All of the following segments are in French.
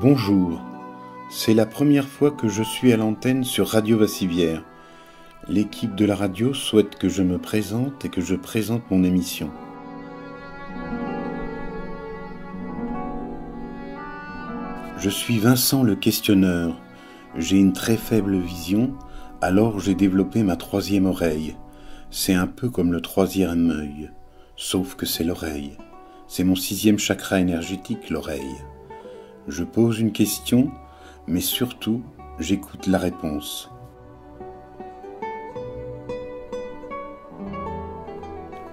Bonjour, c'est la première fois que je suis à l'antenne sur Radio Vassivière. L'équipe de la radio souhaite que je me présente et que je présente mon émission. Je suis Vincent le questionneur. J'ai une très faible vision, alors j'ai développé ma troisième oreille. C'est un peu comme le troisième œil, sauf que c'est l'oreille. C'est mon sixième chakra énergétique, l'oreille. Je pose une question, mais surtout, j'écoute la réponse.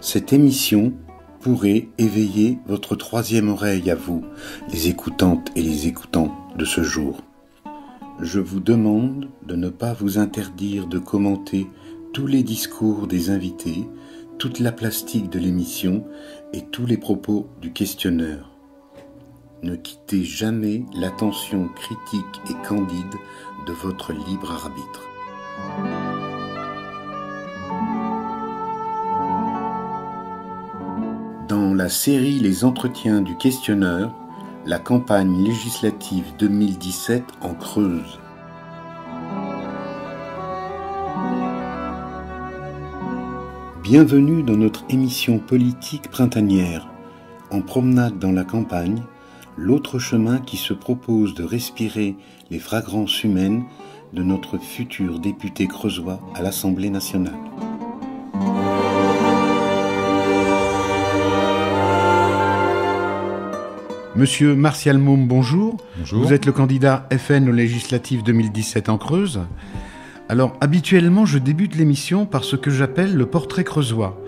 Cette émission pourrait éveiller votre troisième oreille à vous, les écoutantes et les écoutants de ce jour. Je vous demande de ne pas vous interdire de commenter tous les discours des invités, toute la plastique de l'émission et tous les propos du questionneur. Ne quittez jamais l'attention critique et candide de votre libre arbitre. Dans la série Les Entretiens du questionneur, la campagne législative 2017 en Creuse. Bienvenue dans notre émission politique printanière. En promenade dans la campagne, l'autre chemin qui se propose de respirer les fragrances humaines de notre futur député creusois à l'Assemblée nationale. Monsieur Martial Môme, bonjour. Bonjour. Vous êtes le candidat FN aux législatives 2017 en Creuse. Alors, habituellement, je débute l'émission par ce que j'appelle le portrait creusois.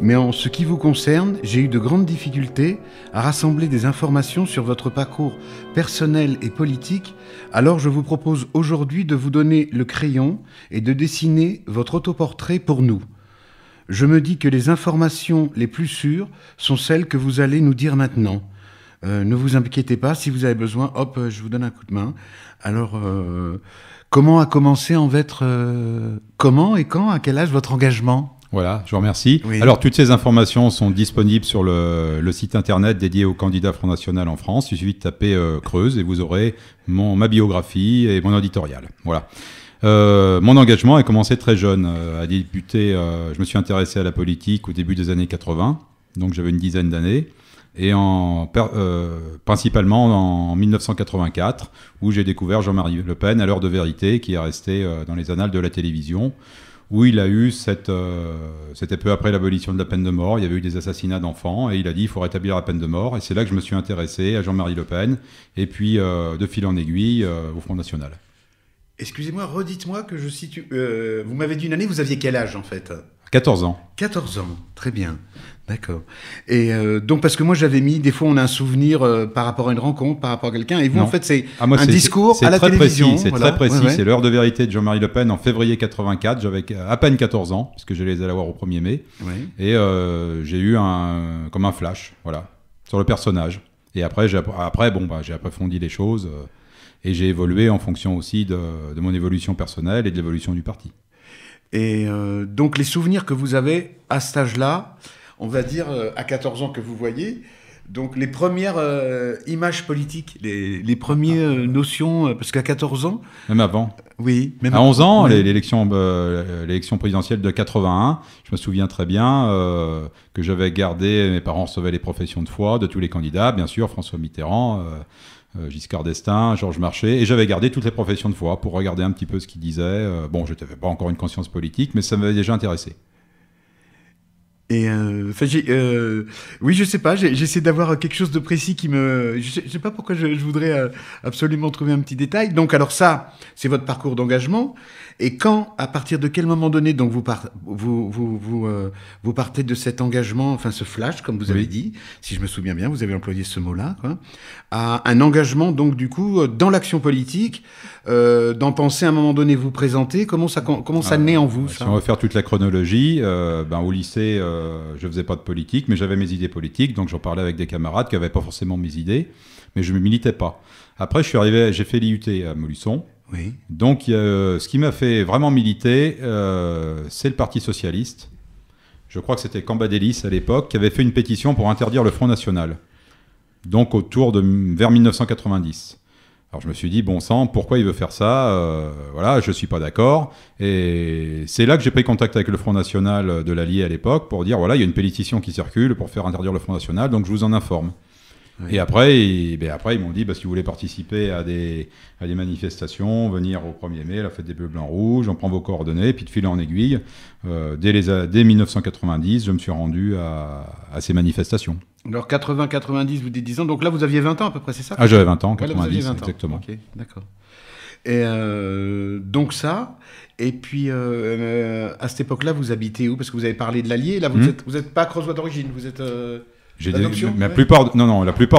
Mais en ce qui vous concerne, j'ai eu de grandes difficultés à rassembler des informations sur votre parcours personnel et politique, alors je vous propose aujourd'hui de vous donner le crayon et de dessiner votre autoportrait pour nous. Je me dis que les informations les plus sûres sont celles que vous allez nous dire maintenant. Ne vous inquiétez pas, si vous avez besoin, hop, je vous donne un coup de main. Alors, comment a commencé comment et quand, à quel âge votre engagement ? Voilà, je vous remercie. Oui. Alors, toutes ces informations sont disponibles sur le site internet dédié au candidat Front National en France. Il suffit de taper Creuse et vous aurez ma biographie et mon éditorial. Voilà. Mon engagement a commencé très jeune. Je me suis intéressé à la politique au début des années 80, donc j'avais une dizaine d'années. Et principalement en 1984, où j'ai découvert Jean-Marie Le Pen à l'heure de vérité, qui est resté dans les annales de la télévision, où il a eu c'était peu après l'abolition de la peine de mort, il y avait eu des assassinats d'enfants, et il a dit il faut rétablir la peine de mort, et c'est là que je me suis intéressé à Jean-Marie Le Pen, et puis de fil en aiguille au Front National. Excusez-moi, redites-moi que je situe... vous m'avez dit une année, vous aviez quel âge en fait ? 14 ans. 14 ans, très bien, d'accord. Et donc, parce que moi j'avais mis, des fois on a un souvenir par rapport à une rencontre, par rapport à quelqu'un, et vous Non. en fait c'est Moi, un discours à la télévision. C'est voilà. très précis, Ouais. c'est l'heure de vérité de Jean-Marie Le Pen en février 84, j'avais à peine 14 ans, puisque je les allais voir au 1er mai, Ouais. et j'ai eu comme un flash, voilà, sur le personnage. Et après, j'ai approfondi les choses, et j'ai évolué en fonction aussi de mon évolution personnelle et de l'évolution du parti. Et donc les souvenirs que vous avez à cet âge-là, on va dire à 14 ans que vous voyez, donc les premières images politiques, les premières notions, parce qu'à 14 ans... Même avant. Oui. Même À 11 ans, ouais. l'élection présidentielle de 81, je me souviens très bien que j'avais gardé, mes parents recevaient les professions de foi de tous les candidats, bien sûr, François Mitterrand, Giscard d'Estaing, Georges Marchais, et j'avais gardé toutes les professions de foi pour regarder un petit peu ce qu'ils disaient. Bon, je n'avais pas encore une conscience politique, mais ça m'avait déjà intéressé. Et oui, je sais pas, j'essaie d'avoir quelque chose de précis qui me... Je sais pas pourquoi je voudrais absolument trouver un petit détail. Donc alors ça, c'est votre parcours d'engagement. Et quand, à partir de quel moment donné, donc vous partez de cet engagement, enfin ce flash, comme vous avez dit, si je me souviens bien, vous avez employé ce mot-là, quoi, à un engagement donc du coup dans l'action politique, d'en penser à un moment donné vous présenter, comment ça naît en vous, Si ça ? on veut faire toute la chronologie, au lycée, je faisais pas de politique, mais j'avais mes idées politiques, donc j'en parlais avec des camarades qui n'avaient pas forcément mes idées, mais je ne militais pas. Après, j'ai fait l'IUT à Montluçon. Oui. Donc, ce qui m'a fait vraiment militer, c'est le Parti socialiste. Je crois que c'était Cambadélis à l'époque, qui avait fait une pétition pour interdire le Front National. Donc, vers 1990. Alors je me suis dit, bon sang, pourquoi il veut faire ça? Voilà, je suis pas d'accord. Et c'est là que j'ai pris contact avec le Front National de l'Allier à l'époque pour dire, voilà, il y a une pétition qui circule pour faire interdire le Front National, donc je vous en informe. Oui. Et après, ils m'ont dit, si vous voulez participer à des manifestations, venir au 1er mai, la fête des Bleus, Blancs, Rouges, on prend vos coordonnées, puis de fil en aiguille, dès 1990, je me suis rendu à ces manifestations. Alors 80-90, vous dites 10 ans, donc là vous aviez 20 ans à peu près, c'est ça? Ah, j'avais 20 ans, Voilà, vous aviez 90, 20 ans. exactement. Ok, d'accord. Et donc ça, et puis à cette époque-là, vous habitez où? Parce que vous avez parlé de l'Allier, là vous êtes pas creusois d'origine, vous êtes... La plupart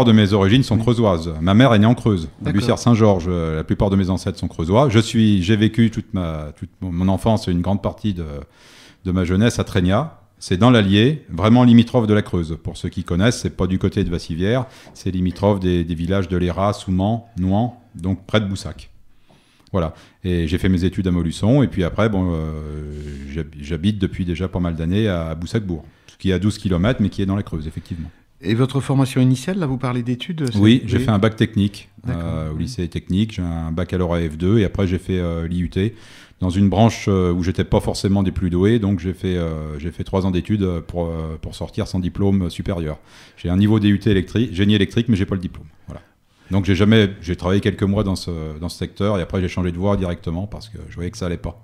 de mes origines sont creusoises. Ma mère est née en Creuse, à Bussière-Saint-Georges. La plupart de mes ancêtres sont creusois. J'ai vécu toute mon enfance et une grande partie de ma jeunesse à Trégnat. C'est dans l'Allier, vraiment limitrophe de la Creuse. Pour ceux qui connaissent, c'est pas du côté de Vassivière, c'est limitrophe des villages de Lérat, Soumans, Nouan, donc près de Boussac. Voilà. Et j'ai fait mes études à Montluçon, et puis après, j'habite depuis déjà pas mal d'années à Boussac-Bourg, qui est à 12 km, mais qui est dans la Creuse, effectivement. Et votre formation initiale, là, vous parlez d'études? Oui, j'ai fait un bac technique au lycée technique, j'ai un baccalauréat F2, et après j'ai fait l'IUT, dans une branche où j'étais pas forcément des plus doués, donc j'ai fait 3 ans d'études pour sortir sans diplôme supérieur. J'ai un niveau DUT génie électrique, mais j'ai pas le diplôme. Voilà. Donc j'ai travaillé quelques mois dans ce secteur, et après j'ai changé de voie directement parce que je voyais que ça allait pas.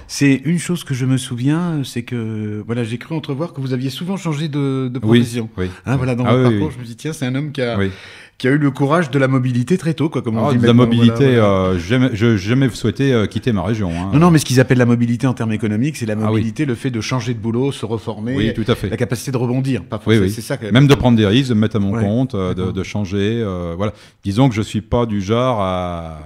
C'est une chose que je me souviens, c'est que voilà, j'ai cru entrevoir que vous aviez souvent changé de profession. Oui. Voilà, dans votre parcours, je me dis tiens, c'est un homme qui a eu le courage de la mobilité très tôt, quoi, comme on dit. De la mobilité, j'ai jamais souhaité quitter ma région. Non, mais ce qu'ils appellent la mobilité en termes économiques, c'est la mobilité, le fait de changer de boulot, se reformer, oui, tout à fait. La capacité de rebondir. Pas forcément, c'est ça. Même de prendre des risques, de me mettre à mon compte, de changer. Voilà. Disons que je suis pas du genre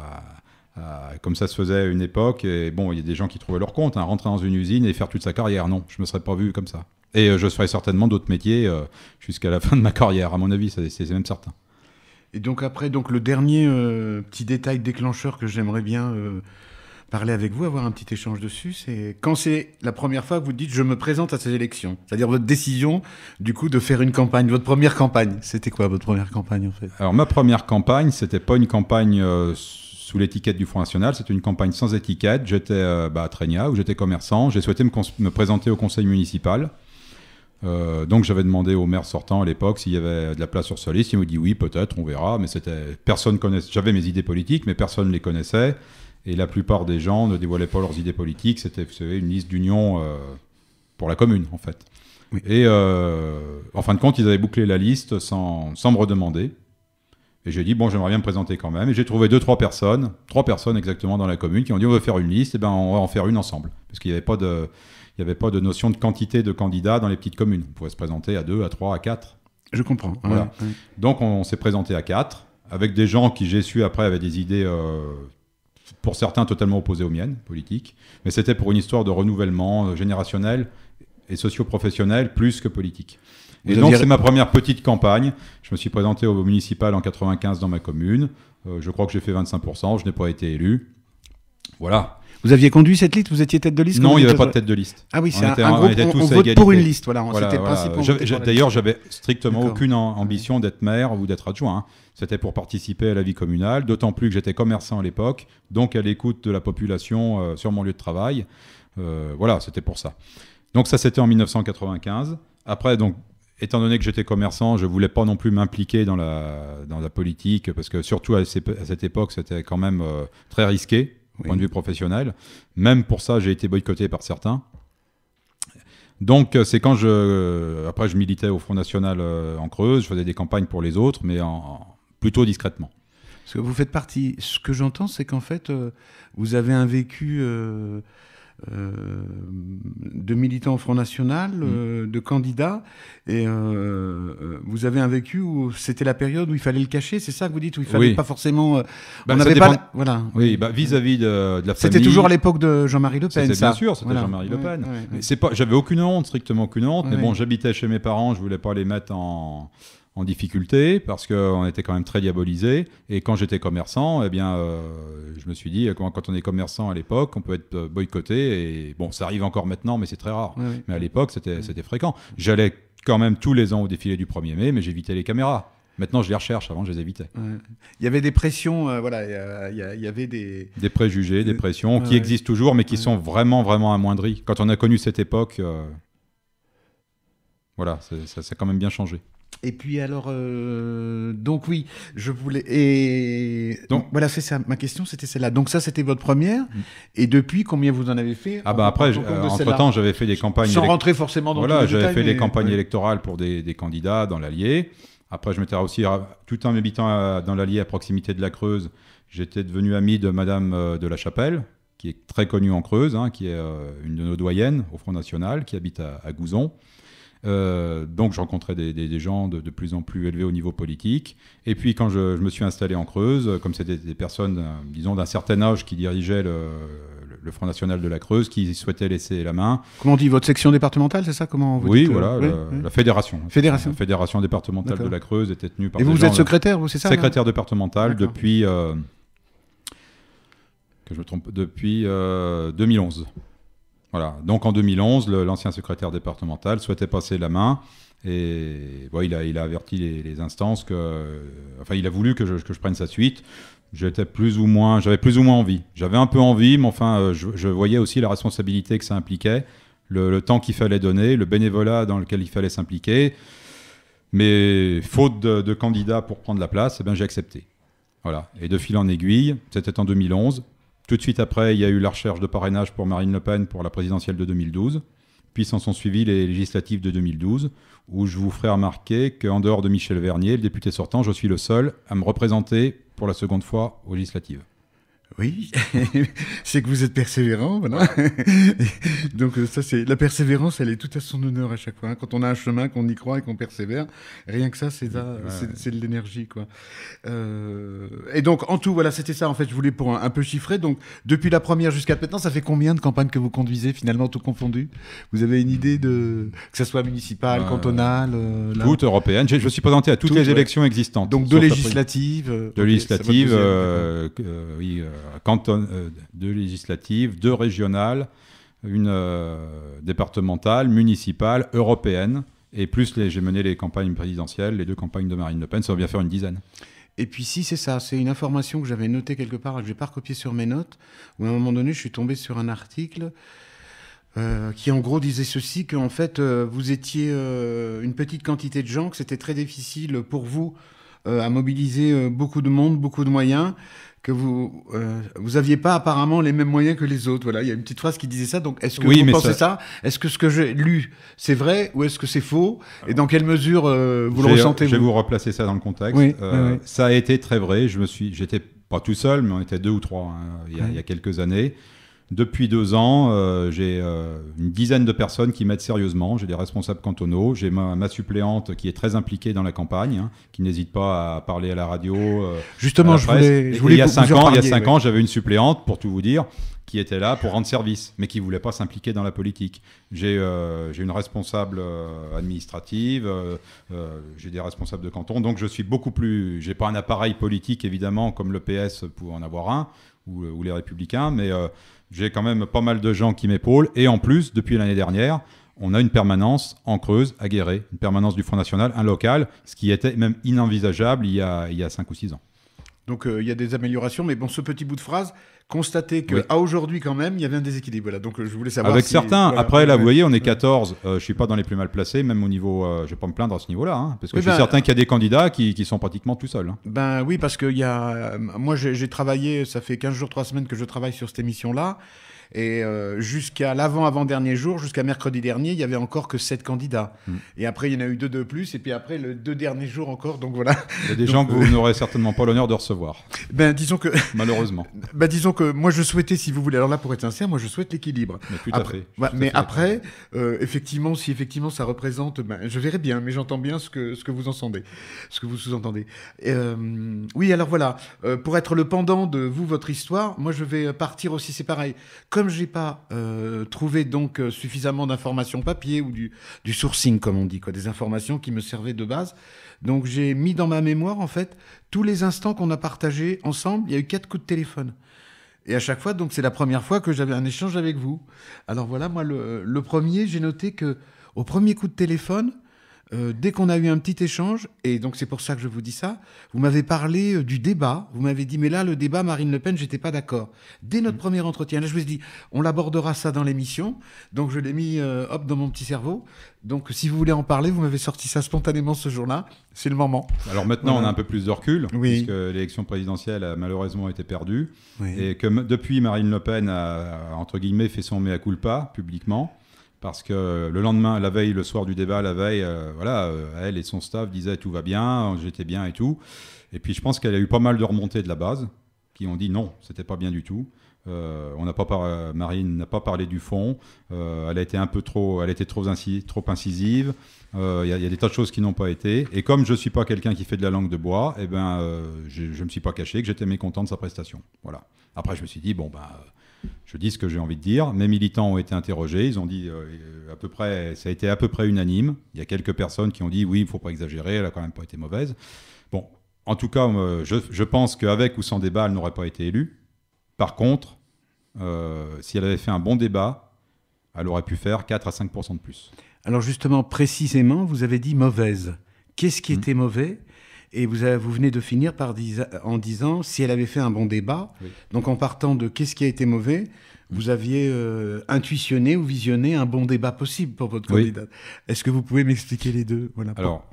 comme ça se faisait à une époque, et bon, il y a des gens qui trouvaient leur compte, rentrer dans une usine et faire toute sa carrière. Non, je me serais pas vu comme ça. Et je ferais certainement d'autres métiers jusqu'à la fin de ma carrière, à mon avis, c'est même certain. Et donc après, le dernier petit détail déclencheur que j'aimerais bien parler avec vous, avoir un petit échange dessus, c'est quand c'est la première fois que vous dites « je me présente à ces élections », c'est-à-dire votre décision, du coup, de faire une campagne, votre première campagne. C'était quoi votre première campagne, en fait? Alors, ma première campagne, c'était pas une campagne sous l'étiquette du Front National, c'était une campagne sans étiquette. J'étais à Trégnat, où j'étais commerçant. J'ai souhaité me présenter au conseil municipal. Donc j'avais demandé au maire sortant à l'époque s'il y avait de la place sur sa liste. Il me dit oui, peut-être, on verra. Mais personne connaissait. J'avais mes idées politiques, mais personne ne les connaissait. Et la plupart des gens ne dévoilaient pas leurs idées politiques. C'était, vous savez, une liste d'union pour la commune, en fait. Oui. Et en fin de compte, ils avaient bouclé la liste sans me redemander. Et j'ai dit, bon, j'aimerais bien me présenter quand même. Et j'ai trouvé 3 personnes exactement dans la commune, qui ont dit, on veut faire une liste, et ben on va en faire une ensemble. Parce qu'il n'y avait pas de notion de quantité de candidats dans les petites communes. On pouvait se présenter à 2, à 3, à 4. Je comprends. Voilà. Ouais. Donc on s'est présenté à 4, avec des gens qui, j'ai su après, avaient des idées, pour certains, totalement opposées aux miennes, politiques. Mais c'était pour une histoire de renouvellement générationnel et socio-professionnel, plus que politique. Et donc, c'est ma première petite campagne. Je me suis présenté au municipal en 95 dans ma commune. Je crois que j'ai fait 25%. Je n'ai pas été élu. Voilà. Vous aviez conduit cette liste? Vous étiez tête de liste? Non, il n'y avait pas de tête de liste. Ah oui, c'est un groupe, on vote pour une liste. Voilà, c'était le principe. D'ailleurs, j'avais strictement aucune ambition d'être maire ou d'être adjoint. C'était pour participer à la vie communale, d'autant plus que j'étais commerçant à l'époque, donc à l'écoute de la population sur mon lieu de travail. Voilà, c'était pour ça. Donc ça, c'était en 1995. Après, donc, étant donné que j'étais commerçant, je ne voulais pas non plus m'impliquer dans la politique, parce que surtout à cette époque, c'était quand même très risqué, du point de vue professionnel. Même pour ça, j'ai été boycotté par certains. Donc, c'est quand après, je militais au Front National en Creuse, je faisais des campagnes pour les autres, mais plutôt discrètement. Parce que vous faites partie... Ce que j'entends, c'est qu'en fait, vous avez un vécu... de militants au Front National, de candidats, et vous avez un vécu où c'était la période où il fallait le cacher, c'est ça que vous dites, où il fallait pas forcément... on n'avait pas... Voilà. Oui, vis-à-vis de la famille... C'était toujours à l'époque de Jean-Marie Le Pen, ça. Bien sûr, c'était Jean-Marie Le Pen. Mais j'avais aucune honte, strictement aucune honte, mais bon, j'habitais chez mes parents, je voulais pas les mettre en difficulté, parce qu'on était quand même très diabolisés. Et quand j'étais commerçant, eh bien, je me suis dit, quand on est commerçant à l'époque, on peut être boycotté. Et bon, ça arrive encore maintenant, mais c'est très rare. Mais à l'époque, c'était fréquent. J'allais quand même tous les ans au défilé du 1er mai, mais j'évitais les caméras. Maintenant, je les recherche. Avant, je les évitais. Ouais. Il y avait des pressions, voilà, il y avait des préjugés, des pressions qui existent toujours, mais qui sont vraiment, vraiment amoindris. Quand on a connu cette époque, voilà, ça a quand même bien changé. Et puis alors, donc oui, je voulais... Et donc voilà, c'est ça, ma question c'était celle-là. Donc ça, c'était votre première. Et depuis, combien vous en avez fait? Après, entre-temps, j'avais fait des campagnes... Sans rentrer forcément dans tous les détails. J'avais fait des campagnes électorales pour des candidats dans l'Allier. Après, je m'étais aussi, tout en habitant dans l'Allier à proximité de la Creuse, j'étais devenu ami de Madame de la Chapelle, qui est très connue en Creuse, qui est une de nos doyennes au Front National, qui habite à Gouzon. Donc je rencontrais des gens de plus en plus élevés au niveau politique. Et puis quand je me suis installé en Creuse, comme c'était des personnes, disons, d'un certain âge qui dirigeaient le Front National de la Creuse, qui souhaitaient laisser la main. Comment on dit, votre section départementale, c'est ça? Comment vous dites, voilà, la fédération. Fédération. La fédération départementale de la Creuse était tenue par... Et vous êtes secrétaire, vous, c'est ça? Secrétaire départemental depuis... que je me trompe, depuis 2011. Voilà. Donc en 2011, l'ancien secrétaire départemental souhaitait passer la main et il a averti les instances il a voulu que je prenne sa suite. J'avais plus ou moins envie. J'avais un peu envie, mais enfin, je voyais aussi la responsabilité que ça impliquait, le temps qu'il fallait donner, le bénévolat dans lequel il fallait s'impliquer. Mais faute de candidats pour prendre la place, j'ai accepté. Voilà. Et de fil en aiguille, c'était en 2011. Tout de suite après, il y a eu la recherche de parrainage pour Marine Le Pen pour la présidentielle de 2012. Puis s'en sont suivis les législatives de 2012, où je vous ferai remarquer qu'en dehors de Michel Vernier, le député sortant, je suis le seul à me représenter pour la seconde fois aux législatives. Oui, c'est que vous êtes persévérant, voilà. Donc ça, c'est la persévérance, elle est tout à son honneur à chaque fois. Quand on a un chemin, qu'on y croit et qu'on persévère, rien que ça, c'est de l'énergie, quoi. Et donc en tout, voilà, c'était ça. En fait, je voulais pour un peu chiffrer. Donc depuis la première jusqu'à maintenant, ça fait combien de campagnes que vous conduisez finalement, tout confondu? Vous avez une idée que ça soit municipal, cantonal, toute européenne. Je suis présenté à toutes les élections existantes. Donc de législatives. De législatives, oui. Deux législatives, 2 régionales, une départementale, municipale, européenne, et plus j'ai mené les campagnes présidentielles, les 2 campagnes de Marine Le Pen, ça va bien faire une dizaine. Et puis si, c'est ça, c'est une information que j'avais notée quelque part, que je n'ai pas recopiée sur mes notes, où à un moment donné, je suis tombé sur un article qui en gros disait ceci, qu'en fait, vous étiez une petite quantité de gens, que c'était très difficile pour vous à mobiliser beaucoup de monde, beaucoup de moyens, que vous aviez pas apparemment les mêmes moyens que les autres. Voilà, il y a une petite phrase qui disait ça. Donc, est-ce que vous pensez ça? Est-ce que ce que j'ai lu, c'est vrai ou est-ce que c'est faux? Et dans quelle mesure vous le ressentez? Je vais vous replacer ça dans le contexte. Oui, ça a été très vrai. J'étais pas tout seul, mais on était 2 ou 3 il y a quelques années. Depuis 2 ans, j'ai une dizaine de personnes qui m'aident sérieusement. J'ai des responsables cantonaux. J'ai ma suppléante qui est très impliquée dans la campagne, qui n'hésite pas à parler à la radio. Justement, je voulais il y a 5 ans, j'avais une suppléante, pour tout vous dire, qui était là pour rendre service, mais qui ne voulait pas s'impliquer dans la politique. J'ai une responsable administrative, j'ai des responsables de canton, donc je suis beaucoup plus... J'ai pas un appareil politique, évidemment, comme le PS pour en avoir un, ou les Républicains, mais... j'ai quand même pas mal de gens qui m'épaulent. Et en plus, depuis l'année dernière, on a une permanence en Creuse, à Guéret, une permanence du Front National, un local, ce qui était même inenvisageable il y a 5 ou 6 ans. Donc il y a des améliorations, mais bon, ce petit bout de phrase, constater qu'à aujourd'hui quand même, il y avait un déséquilibre. Voilà. Donc je voulais savoir avec certains, voilà, après là, vous voyez, on est 14, je suis pas dans les plus mal placés, même au niveau, je vais pas me plaindre à ce niveau-là, parce que je suis certain qu'il y a des candidats qui sont pratiquement tout seuls. Ben oui, parce que moi j'ai travaillé, ça fait 15 jours, 3 semaines que je travaille sur cette émission-là. Et jusqu'à l'avant-dernier jour, jusqu'à mercredi dernier, il n'y avait encore que 7 candidats. Et après, il y en a eu 2 de plus. Et puis après, les 2 derniers jours encore. Donc voilà. Il y a des gens que vous n'aurez certainement pas l'honneur de recevoir. Ben, disons que... Malheureusement. Ben, disons que moi, je souhaitais, si vous voulez, alors là, pour être sincère, moi, je souhaite l'équilibre. Mais tout à fait. Mais après, effectivement, si effectivement ça représente... Ben, je verrai bien, mais j'entends bien ce que vous entendez, ce que vous sous-entendez. Oui, alors voilà. Pour être le pendant de vous, votre histoire, moi, je vais partir aussi, c'est pareil. Comme je n'ai pas trouvé donc suffisamment d'informations papier ou du sourcing, comme on dit, quoi, des informations qui me servaient de base, donc j'ai mis dans ma mémoire, en fait, tous les instants qu'on a partagés ensemble. Il y a eu 4 coups de téléphone. Et à chaque fois, donc c'est la première fois que j'avais un échange avec vous. Alors voilà, moi, le premier, j'ai noté que au premier coup de téléphone, dès qu'on a eu un petit échange, et donc c'est pour ça que je vous dis ça, vous m'avez parlé du débat. Vous m'avez dit, mais là, le débat Marine Le Pen, j'étais pas d'accord. Dès notre premier entretien, là, je vous ai dit, on l'abordera ça dans l'émission. Donc je l'ai mis, hop, dans mon petit cerveau. Donc si vous voulez en parler, vous m'avez sorti ça spontanément ce jour-là. C'est le moment. Alors maintenant, Voilà. on a un peu plus de recul, Oui. puisque l'élection présidentielle a malheureusement été perdue, Oui. et que depuis, Marine Le Pen a, entre guillemets, fait son mea culpa publiquement, parce que le lendemain, la veille, le soir du débat, la veille, elle et son staff disaient tout va bien, j'étais bien et tout. Et puis je pense qu'elle a eu pas mal de remontées de la base, qui ont dit non, c'était pas bien du tout. Marine n'a pas parlé du fond. Elle a été trop incisive. Il y a des tas de choses qui n'ont pas été. Et comme je suis pas quelqu'un qui fait de la langue de bois, je me suis pas caché que j'étais mécontent de sa prestation. Voilà. Après, je me suis dit je dis ce que j'ai envie de dire. Mes militants ont été interrogés. Ils ont dit ça a été à peu près unanime. Il y a quelques personnes qui ont dit oui, il faut pas exagérer. Elle a quand même pas été mauvaise. Bon, en tout cas, je pense qu'avec ou sans débat, elle n'aurait pas été élue. Par contre, si elle avait fait un bon débat, elle aurait pu faire 4 à 5% de plus. Alors justement, précisément, vous avez dit mauvaise. Qu'est-ce qui était mauvais ? Et vous venez de finir en disant si elle avait fait un bon débat. Oui. Donc en partant de qu'est-ce qui a été mauvais, vous aviez intuitionné ou visionné un bon débat possible pour votre candidate. Est-ce que vous pouvez m'expliquer les deux ? Voilà. Alors,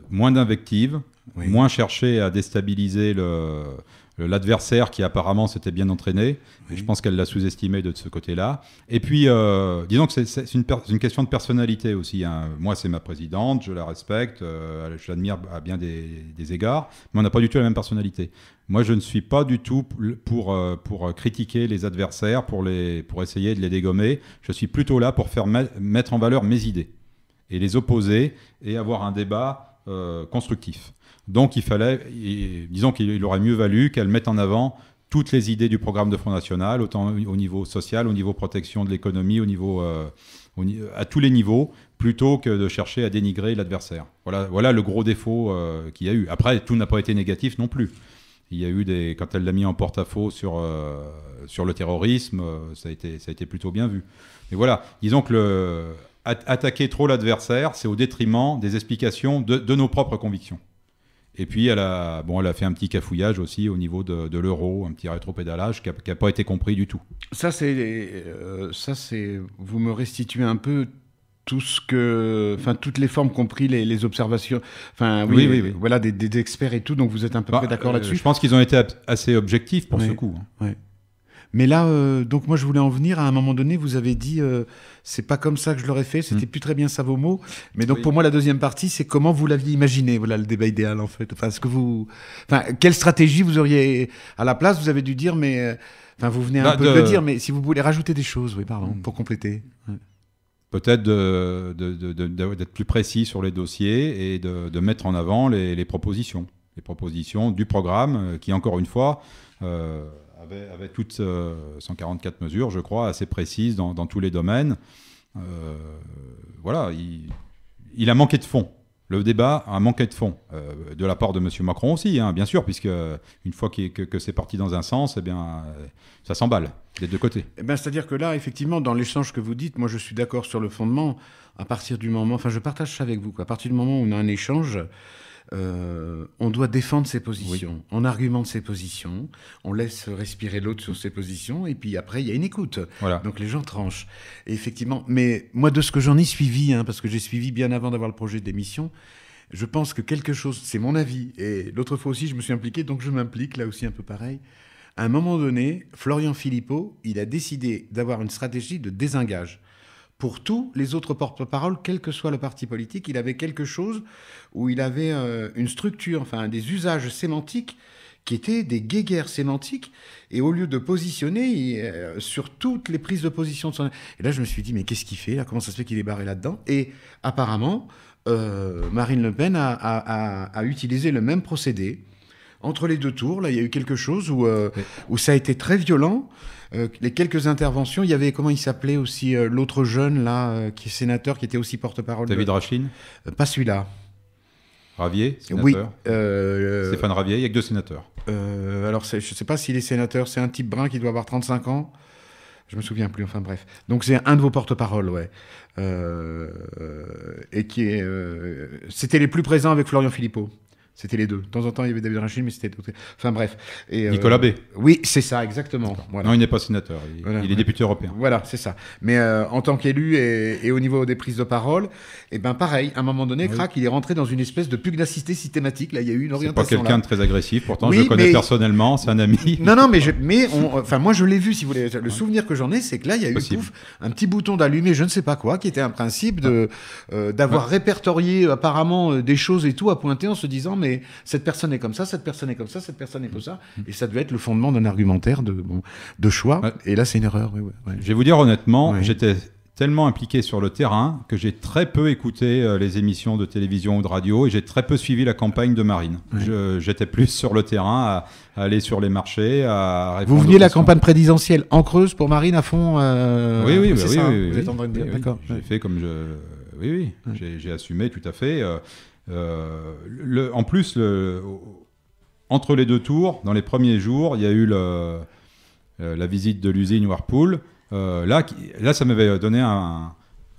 moins d'invectives, moins chercher à déstabiliser l'adversaire qui apparemment s'était bien entraîné. Oui. Je pense qu'elle l'a sous-estimé de ce côté-là. Et puis, disons que c'est une question de personnalité aussi. Hein. Moi, c'est ma présidente, je la respecte, je l'admire à bien des égards, mais on n'a pas du tout la même personnalité. Moi, je ne suis pas du tout pour critiquer les adversaires, pour essayer de les dégommer. Je suis plutôt là pour faire mettre en valeur mes idées et les opposer et avoir un débat constructif. Donc, disons qu'il aurait mieux valu qu'elle mette en avant toutes les idées du programme de Front National, autant au niveau social, au niveau protection de l'économie, à tous les niveaux, plutôt que de chercher à dénigrer l'adversaire. Voilà le gros défaut qu'il y a eu. Après, tout n'a pas été négatif non plus. Il y a eu quand elle l'a mis en porte-à-faux sur le terrorisme, ça a été plutôt bien vu. Mais voilà, disons que attaquer trop l'adversaire, c'est au détriment des explications de nos propres convictions. Et puis, elle a fait un petit cafouillage aussi au niveau de l'euro, un petit rétropédalage qui n'a pas été compris du tout. Ça, vous me restituez un peu toutes les formes, compris les observations. Oui. Voilà, des experts et tout, donc vous êtes à peu près d'accord là-dessus. Je pense qu'ils ont été assez objectifs pour ce coup. Hein. Ouais. Mais là, donc moi je voulais en venir, à un moment donné, vous avez dit, c'est pas comme ça que je l'aurais fait, c'était plus très bien ça vos mots. Mais donc pour moi, la deuxième partie, c'est comment vous l'aviez imaginé, voilà le débat idéal en fait. Quelle stratégie vous auriez à la place, vous avez dû dire, mais vous venez un peu de le dire, mais si vous voulez rajouter des choses, pour compléter. Ouais. Peut-être d'être plus précis sur les dossiers et de mettre en avant les propositions du programme qui, encore une fois, avait toutes 144 mesures, je crois, assez précises dans tous les domaines. Il a manqué de fond. Le débat a manqué de fond, de la part de M. Macron aussi, hein, bien sûr, puisque une fois que c'est parti dans un sens, ça s'emballe des deux côtés. C'est-à-dire que là, effectivement, dans l'échange que vous dites, moi je suis d'accord sur le fondement, à partir du moment, je partage ça avec vous, à partir du moment où on a un échange, on doit défendre ses positions, on argumente ses positions, on laisse respirer l'autre sur ses positions, et puis après, il y a une écoute. Voilà. Donc les gens tranchent. Et effectivement, mais moi, de ce que j'en ai suivi, parce que j'ai suivi bien avant d'avoir le projet d'émission, je pense que quelque chose, c'est mon avis, et l'autre fois aussi, je me suis impliqué, donc je m'implique, là aussi un peu pareil. À un moment donné, Florian Philippot, il a décidé d'avoir une stratégie de désengage. Pour tous les autres porte-parole, quel que soit le parti politique, il avait quelque chose où il avait une structure, des usages sémantiques qui étaient des guéguerres sémantiques. Et au lieu de positionner sur toutes les prises de position de son... Et là, je me suis dit, mais qu'est-ce qu'il fait là ? Comment ça se fait qu'il est barré là-dedans ? Et apparemment, Marine Le Pen a utilisé le même procédé. Entre les deux tours, là, il y a eu quelque chose où ça a été très violent. Les quelques interventions, il y avait, comment il s'appelait aussi, l'autre jeune, là, qui est sénateur, qui était aussi porte-parole. David Rachlin ? Pas celui-là. Ravier, sénateur. Oui. Stéphane Ravier, il n'y a que 2 sénateurs. Alors, je ne sais pas s'il est sénateur, c'est un type brun qui doit avoir 35 ans. Je me souviens plus, enfin bref. Donc c'est un de vos porte-parole, ouais. Et qui est... c'était les plus présents avec Florian Philippot. C'était les deux. De temps en temps, il y avait David Rachid, mais c'était... Enfin bref. Et, Nicolas B. Oui, c'est ça, exactement. Voilà. Non, il n'est pas sénateur, Voilà, il est député européen. Voilà, c'est ça. Mais en tant qu'élu et au niveau des prises de parole, et ben pareil, à un moment donné, crac, il est rentré dans une espèce de pugnacité systématique. Là, il y a eu une orientation. C'est pas quelqu'un de très agressif, pourtant Oui, je le connais mais... personnellement, c'est un ami. Non, mais enfin moi je l'ai vu, si vous voulez. Le souvenir que j'en ai, c'est que là, il y a eu pouf, un petit bouton d'allumer, je ne sais pas quoi, qui était un principe d'avoir répertorié apparemment des choses et tout à pointer en se disant, mais cette personne est comme ça, cette personne est comme ça, cette personne est comme ça, et ça devait être le fondement d'un argumentaire de choix. Ouais. Et là, c'est une erreur. Ouais. Je vais vous dire honnêtement, Ouais. j'étais tellement impliqué sur le terrain que j'ai très peu écouté les émissions de télévision ou de radio et j'ai très peu suivi la campagne de Marine. Ouais. J'étais plus sur le terrain, à aller sur les marchés, à répondre Vous veniez aux la questions. campagne présidentielle en Creuse pour Marine à fond. Oui, c'est oui, ça, oui, vous oui, êtes en train de dire, oui, d'accord. J'ai fait comme je... Oui, j'ai assumé tout à fait. En plus, entre les deux tours, dans les premiers jours, il y a eu la visite de l'usine Whirlpool. Là, ça m'avait donné un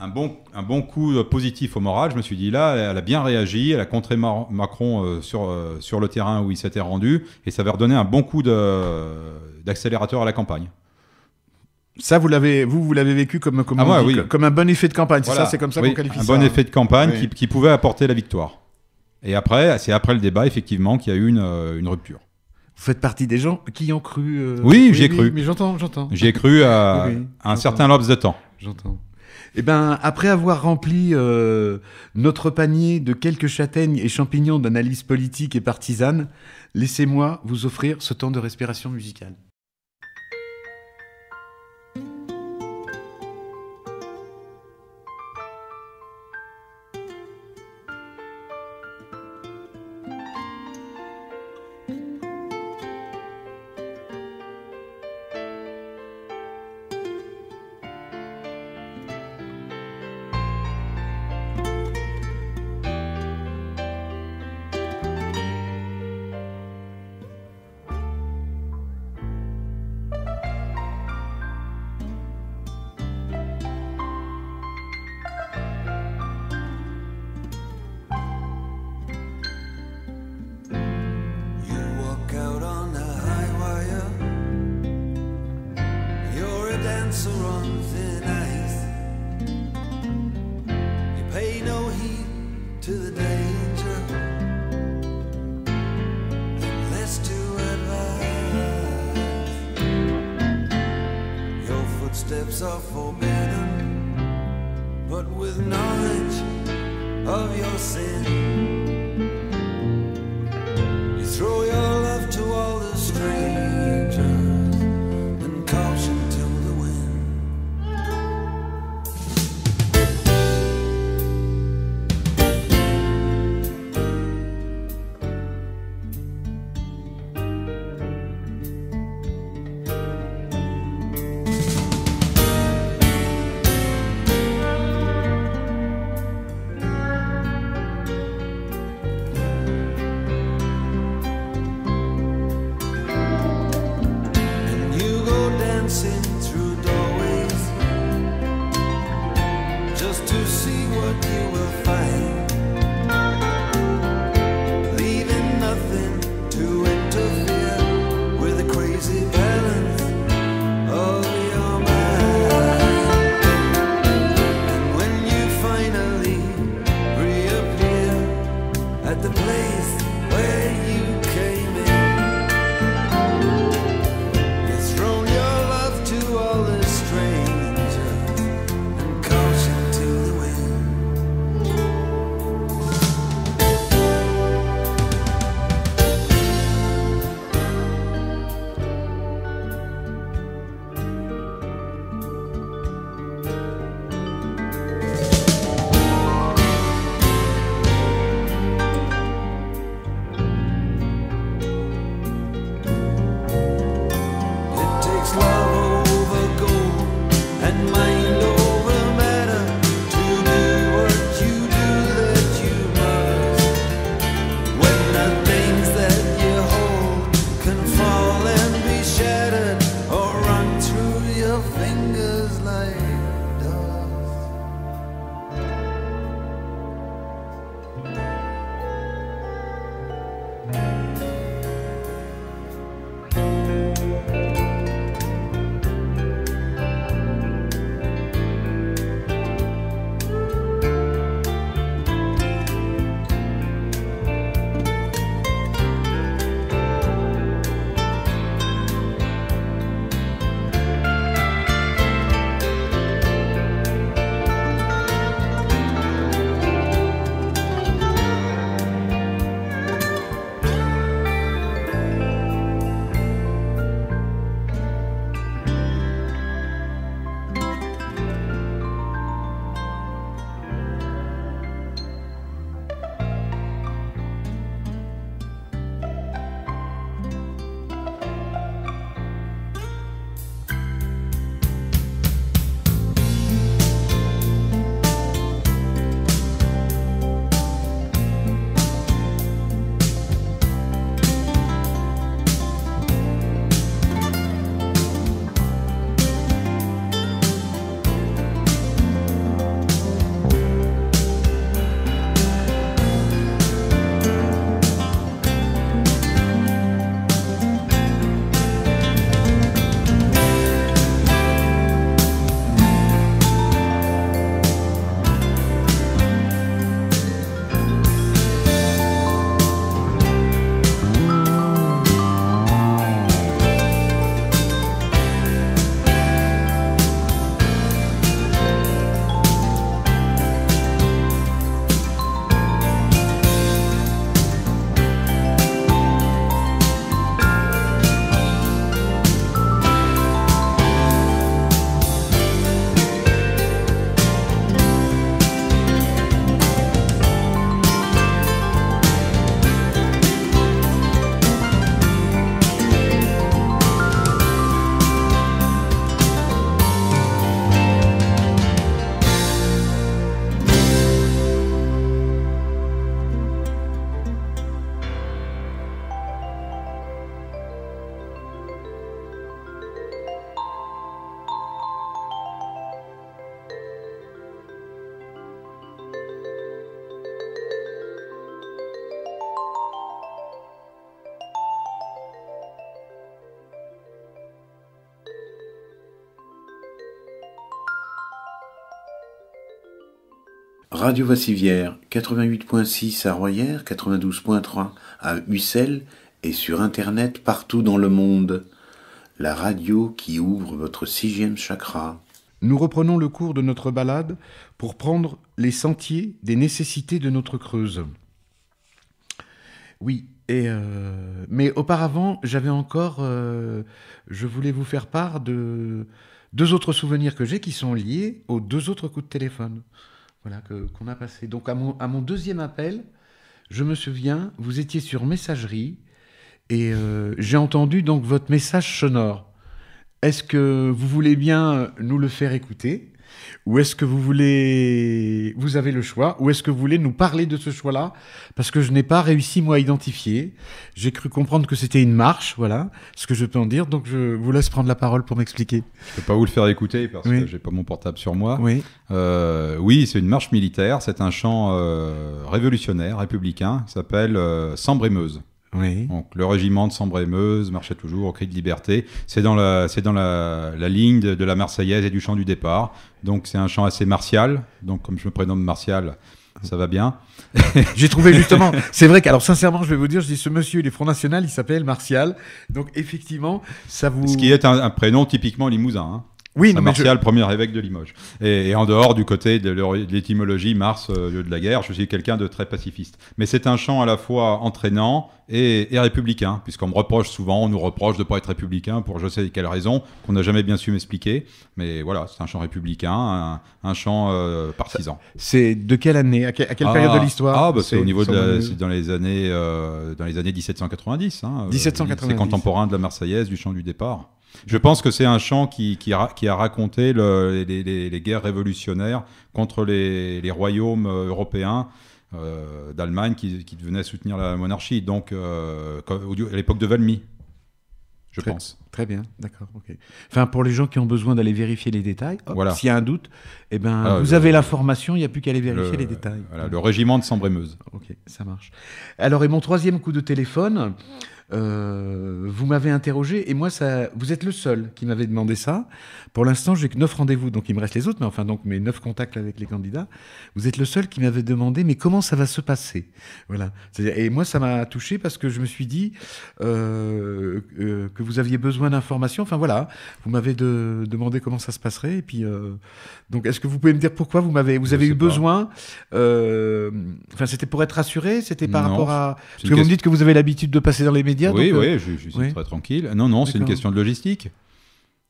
bon coup positif au moral. Je me suis dit, là, elle a bien réagi. Elle a contré Macron sur le terrain où il s'était rendu. Et ça avait redonné un bon coup d'accélérateur à la campagne. Ça, vous l'avez vécu comme moi, on dit, oui. comme un bon effet de campagne. Voilà. C'est comme ça Oui, qu'on qualifie un ça. bon effet de campagne Oui. qui pouvait apporter la victoire. Et après, c'est après le débat, effectivement, qu'il y a eu une rupture. Vous faites partie des gens qui ont cru. Oui, j'y ai cru. Mais j'entends. J'y ai cru à Oui, un j'entends. certain laps de temps. J'entends. Eh ben, après avoir rempli notre panier de quelques châtaignes et champignons d'analyse politique et partisane, laissez-moi vous offrir ce temps de respiration musicale. You walk out on the high wire. You're a dancer on thin ice. You pay no heed to the danger, and less to advise. Your footsteps are forbidden, but with knowledge of your sin, throw your love to all the strangers and caution to the wind. And you go dancing through doorways just to see what you will find, leaving nothing to interfere with the crazy balance of your mind. And when you finally reappear at the place where you came in, you've thrown your love to all the strangers and caution to the wind. It takes love over gold and mind over matter to do what you do that you must. When the things that you hold can fall and be shattered or run through your fingers. fingers like dust. Radio Vassivière, 88.6 à Royères, 92.3 à Ussel et sur Internet partout dans le monde. La radio qui ouvre votre 6e chakra. Nous reprenons le cours de notre balade pour prendre les sentiers des nécessités de notre Creuse. Oui, mais auparavant, je voulais vous faire part de 2 autres souvenirs que j'ai qui sont liés aux 2 autres coups de téléphone. Voilà, qu'on a passé. Donc à mon 2e appel, je me souviens, vous étiez sur messagerie et j'ai entendu donc votre message sonore. Est-ce que vous voulez bien nous le faire écouter ou est-ce que vous avez le choix, ou est-ce que vous voulez nous parler de ce choix-là? Parce que je n'ai pas réussi, moi, à identifier. J'ai cru comprendre que c'était une marche, voilà, ce que je peux en dire. Donc je vous laisse prendre la parole pour m'expliquer. Je peux pas vous le faire écouter parce Oui. que j'ai pas mon portable sur moi. Oui. Oui, c'est une marche militaire. C'est un chant révolutionnaire, républicain, qui s'appelle Sambre-et-Meuse. Oui. Donc, le régiment de Sambre-et-Meuse marchait toujours au cri de liberté. C'est dans la ligne de la Marseillaise et du chant du départ. Donc, c'est un chant assez martial. Donc, comme je me prénomme Martial, ça va bien. J'ai trouvé justement, c'est vrai qu'alors sincèrement, je vais vous dire, je dis ce monsieur, il est Front National, il s'appelle Martial. Donc, effectivement, ça vous... Ce qui est un prénom typiquement limousin. Hein. Oui, non, mais Martial, premier évêque de Limoges. Et en dehors du côté de l'étymologie, Mars, lieu de la guerre, je suis quelqu'un de très pacifiste. Mais c'est un chant à la fois entraînant et républicain, puisqu'on me reproche souvent, on nous reproche de ne pas être républicain pour je sais quelle raison, qu'on n'a jamais bien su m'expliquer. Mais voilà, c'est un chant républicain, un chant partisan. C'est de quelle année, à quelle période de l'histoire? C'est au niveau c'est dans les années 1790. Hein, 1790. C'est contemporain de la Marseillaise, du chant du départ. Je pense que c'est un chant qui a raconté les guerres révolutionnaires contre les royaumes européens d'Allemagne qui venaient soutenir la monarchie, donc à l'époque de Valmy. je pense. Très bien, d'accord. Ok. Enfin, pour les gens qui ont besoin d'aller vérifier les détails, hop, Voilà. s'il y a un doute, eh ben, Ah, vous avez l'information, il n'y a plus qu'à aller vérifier les détails. Voilà, le régiment de Sambre-et-Meuse. Ok, ça marche. Alors, et mon troisième coup de téléphone, vous m'avez interrogé, et moi, vous êtes le seul qui m'avait demandé ça. Pour l'instant, j'ai que 9 rendez-vous, donc il me reste les autres, mais enfin, donc mes 9 contacts avec les candidats. Vous êtes le seul qui m'avait demandé, mais comment ça va se passer? Voilà. Et moi, ça m'a touché parce que je me suis dit que vous aviez besoin d'informations. Enfin, voilà, vous m'avez demandé comment ça se passerait, et puis, donc, est-ce que vous pouvez me dire pourquoi vous avez Je eu sais pas. besoin Enfin, c'était pour être rassuré, c'était par Non, rapport à... c'est Parce une que vous me question- dites que vous avez l'habitude de passer dans les médias. Oui, donc, oui, je suis oui. très tranquille. Non, c'est une D'accord. question de logistique.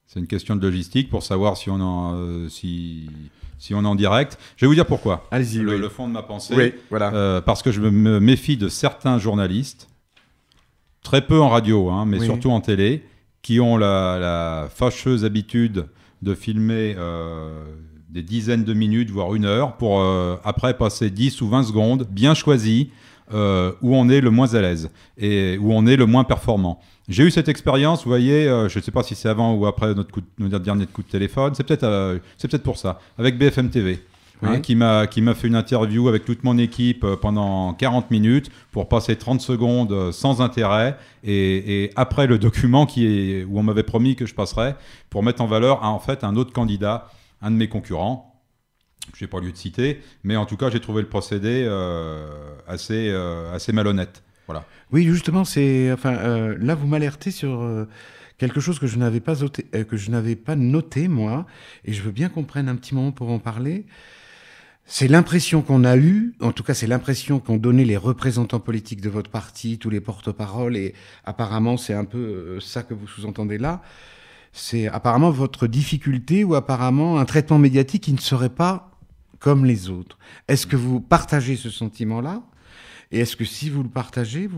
C'est une question de logistique pour savoir si on est en direct. Je vais vous dire pourquoi. Allez-y. Le, oui. le fond de ma pensée. Oui, voilà. Parce que je me méfie de certains journalistes, très peu en radio, hein, mais Oui. surtout en télé, qui ont la fâcheuse habitude de filmer des dizaines de minutes, voire 1 heure, pour après passer 10 ou 20 secondes, bien choisies, où on est le moins à l'aise et où on est le moins performant. J'ai eu cette expérience, vous voyez, je ne sais pas si c'est avant ou après notre dernier coup de téléphone, c'est peut-être pour ça, avec BFM TV. Hein, Oui. qui m'a fait une interview avec toute mon équipe pendant 40 minutes pour passer 30 secondes sans intérêt et après le document où on m'avait promis que je passerais pour mettre en valeur en fait un autre candidat, un de mes concurrents. Je n'ai pas lieu de citer, mais en tout cas j'ai trouvé le procédé assez malhonnête. Voilà. Oui, justement, là, vous m'alertez sur quelque chose que je n'avais pas noté, moi, et je veux bien qu'on prenne un petit moment pour en parler. C'est l'impression qu'on a eue, en tout cas c'est l'impression qu'ont donné les représentants politiques de votre parti, tous les porte-paroles, et apparemment c'est un peu ça que vous sous-entendez là, c'est apparemment votre difficulté ou apparemment un traitement médiatique qui ne serait pas comme les autres. Est-ce que vous partagez ce sentiment-là? Et est-ce que si vous le partagez,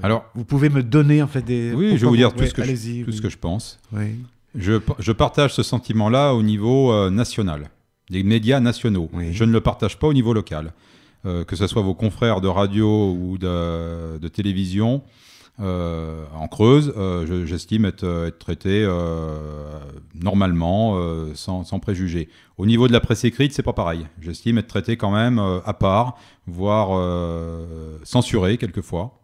Alors, vous pouvez me donner en fait des... oui, je vais vous dire tout Ouais, ce que allez-y, ce que je pense. Oui. Je partage ce sentiment-là au niveau national, des médias nationaux. Oui. Je ne le partage pas au niveau local. Que ce soit vos confrères de radio ou de télévision, en Creuse, j'estime être traité normalement, sans préjugés. Au niveau de la presse écrite, c'est pas pareil. J'estime être traité quand même à part, voire censuré quelquefois.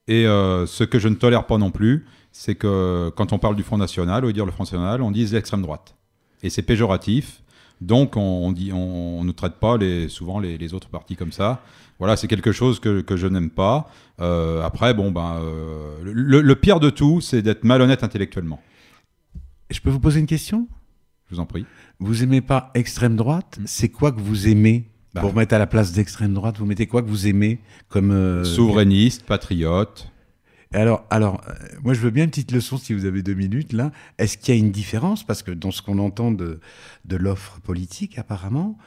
Et ce que je ne tolère pas non plus, c'est que quand on parle du Front National, au lieu de dire le Front National, on dise l'extrême droite. Et c'est péjoratif. Donc on ne traite pas souvent les autres partis comme ça. Voilà, c'est quelque chose que je n'aime pas. Après, le pire de tout, c'est d'être malhonnête intellectuellement. Je peux vous poser une question? Je vous en prie. Vous aimez pas extrême droite? C'est quoi que vous aimez? Bah. Pour mettre à la place d'extrême droite, vous mettez quoi que vous aimez comme... Souverainiste, patriote. Alors, moi, je veux bien une petite leçon si vous avez 2 minutes, là. Est-ce qu'il y a une différence? Parce que dans ce qu'on entend de l'offre politique, apparemment,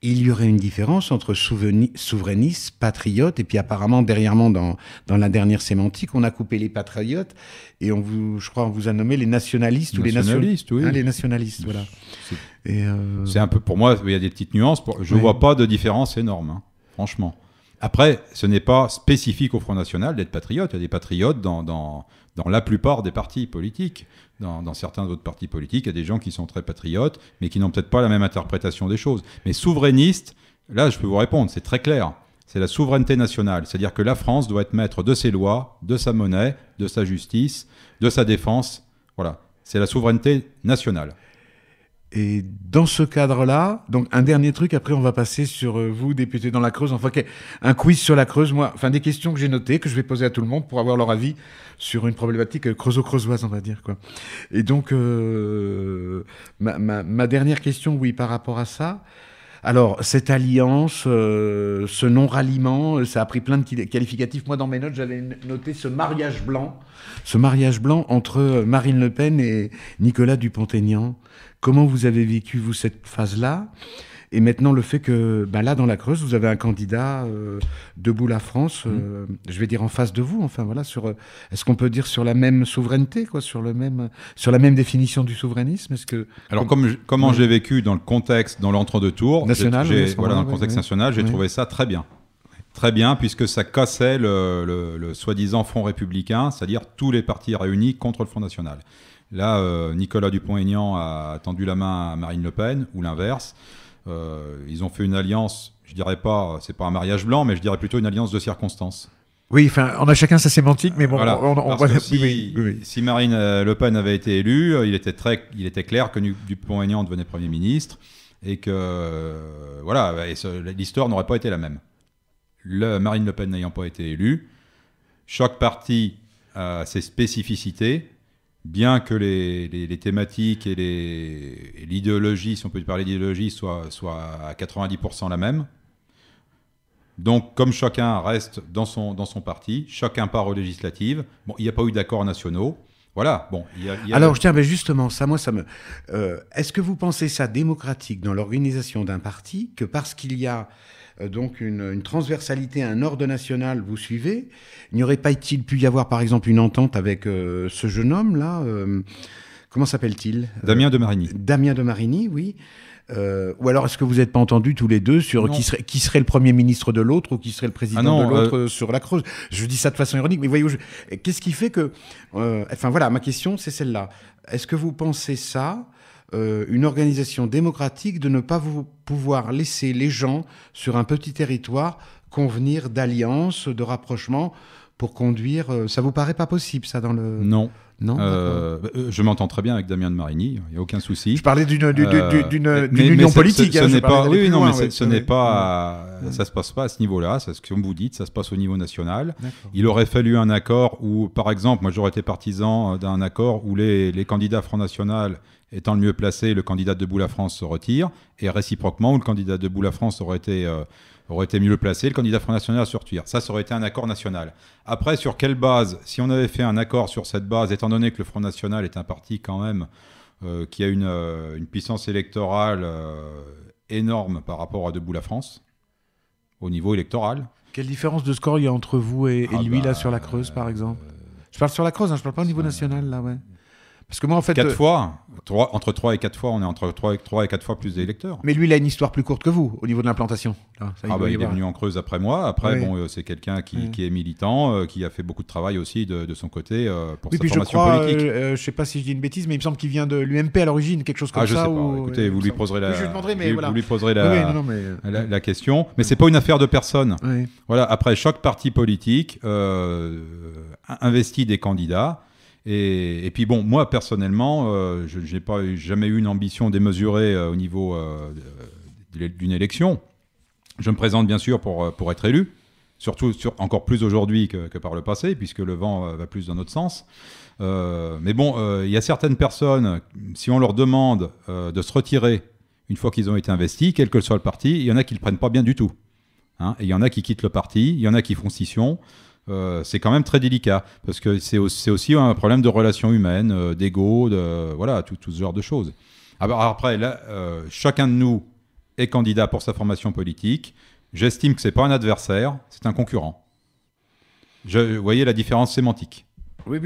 il y aurait une différence entre souverainiste, patriote, et puis apparemment, derrière moi, dans la dernière sémantique, on a coupé les patriotes, et je crois, on vous a nommé les nationalistes, ou les Nationalistes, oui. les nationalistes, voilà. C'est- Et C'est un peu, pour moi, il y a des petites nuances. Je ne Oui. vois pas de différence énorme, hein, franchement. Après, ce n'est pas spécifique au Front National d'être patriote. Il y a des patriotes dans la plupart des partis politiques. Dans certains autres partis politiques, il y a des gens qui sont très patriotes, mais qui n'ont peut-être pas la même interprétation des choses. Mais souverainiste, là, je peux vous répondre, c'est très clair. C'est la souveraineté nationale. C'est-à-dire que la France doit être maître de ses lois, de sa monnaie, de sa justice, de sa défense. Voilà. C'est la souveraineté nationale. Et dans ce cadre-là, donc un dernier truc, après on va passer sur vous, député dans la Creuse, enfin un quiz sur la Creuse, des questions que j'ai notées, que je vais poser à tout le monde pour avoir leur avis sur une problématique creuso-creusoise, on va dire, quoi. Et donc, ma dernière question, oui, par rapport à ça, alors, cette alliance, ce non-ralliement, ça a pris plein de qualificatifs. Moi, dans mes notes, j'avais noté ce mariage blanc entre Marine Le Pen et Nicolas Dupont-Aignan. Comment vous avez vécu, vous, cette phase-là? Et maintenant, le fait que, là, dans la Creuse, vous avez un candidat Debout la France, je vais dire en face de vous, enfin voilà, est-ce qu'on peut dire sur la même souveraineté, quoi, sur la même définition du souverainisme? Alors, comment j'ai vécu dans le contexte, dans l'entre-deux tours, National, oui, dans le contexte national, j'ai oui. trouvé ça très bien. Très bien, puisque ça cassait le soi-disant Front républicain, c'est-à-dire tous les partis réunis contre le Front national. Là, Nicolas Dupont-Aignan a tendu la main à Marine Le Pen, ou l'inverse. Ils ont fait une alliance, je dirais pas, c'est pas un mariage blanc, mais je dirais plutôt une alliance de circonstances. Oui, enfin, on a chacun sa sémantique, mais bon, Voilà, on parce que oui. si Marine Le Pen avait été élue, il était clair que Dupont-Aignan devenait Premier ministre et que voilà, l'histoire n'aurait pas été la même. Marine Le Pen n'ayant pas été élue, chaque parti a ses spécificités, bien que les thématiques et l'idéologie, si on peut parler d'idéologie, soient à 90% la même. Donc, comme chacun reste dans son parti, chacun part aux législatives. Bon, il n'y a pas eu d'accords nationaux. Voilà. Bon, Alors, tiens, ben justement, ça, moi, ça me. Est-ce que vous pensez ça démocratique dans l'organisation d'un parti que parce qu'il y a donc une transversalité, un ordre national, vous suivez, il n'y aurait pas-il pu y avoir, par exemple, une entente avec ce jeune homme là comment s'appelle-t-il Damien de Marigny. Damien de Marigny, oui. Ou alors est-ce que vous n'êtes pas entendus tous les deux sur qui serait le Premier ministre de l'autre ou qui serait le président de l'autre sur la Creuse? Je dis ça de façon ironique, mais voyez, qu'est-ce qui fait que... enfin voilà, ma question c'est celle-là. Est-ce que vous pensez ça, une organisation démocratique, de ne pas vous pouvoir laisser les gens sur un petit territoire convenir d'alliance, de rapprochement pour conduire... ça vous paraît pas possible ça dans le... Non. Non, je m'entends très bien avec Damien de Marigny, il n'y a aucun souci. Je parlais d'une union politique. Ce n'est pas, oui, non, mais ce n'est ouais. pas, ça se passe pas à ce niveau-là. Comme vous dites, ça se passe au niveau national. D'accord. Il aurait fallu un accord où, par exemple, moi j'aurais été partisan d'un accord où les candidats Front National étant le mieux placé, le candidat de Debout la France se retire, et réciproquement, où le candidat de Debout la France aurait été mieux placé, le candidat Front National se retire. Ça aurait été un accord national. Après, sur quelle base? Si on avait fait un accord sur cette base, étant donné que le Front National est un parti quand même qui a une puissance électorale énorme par rapport à Debout la France, au niveau électoral. Quelle différence de score il y a entre vous et lui, là, sur la Creuse, par exemple? Je parle sur la Creuse, hein, je parle pas au niveau national, là, ouais. Parce que moi, en fait... 4 fois, entre 3 et 4 fois, on est entre 3 et 4 fois plus d'électeurs. Mais lui, il a une histoire plus courte que vous, au niveau de l'implantation. Il est venu en Creuse après moi. Après, bon, c'est quelqu'un qui est militant, qui a fait beaucoup de travail aussi de son côté pour sa formation politique. Je sais pas si je dis une bêtise, mais il me semble qu'il vient de l'UMP à l'origine, quelque chose comme je ça. sais pas. Ou... Écoutez, vous lui poserez la... Oui, je lui demanderai, mais voilà. Vous lui poserez la mais... question. Mais c'est pas une affaire de personne. Oui. Voilà. Après, chaque parti politique investit des candidats. Et puis bon, moi personnellement, je n'ai jamais eu une ambition démesurée au niveau d'une élection. Je me présente bien sûr pour être élu, surtout encore plus aujourd'hui que par le passé, puisque le vent va plus dans notre sens. Mais bon, il y a certaines personnes, si on leur demande de se retirer une fois qu'ils ont été investis, quel que soit le parti, il y en a qui ne le prennent pas bien du tout. Hein, et il y en a qui quittent le parti, il y en a qui font scission. C'est quand même très délicat parce que c'est aussi un problème de relations humaines, d'ego, voilà, tout ce genre de choses. Alors après, là, chacun de nous est candidat pour sa formation politique. J'estime que c'est pas un adversaire, c'est un concurrent. Vous voyez la différence sémantique. Oui,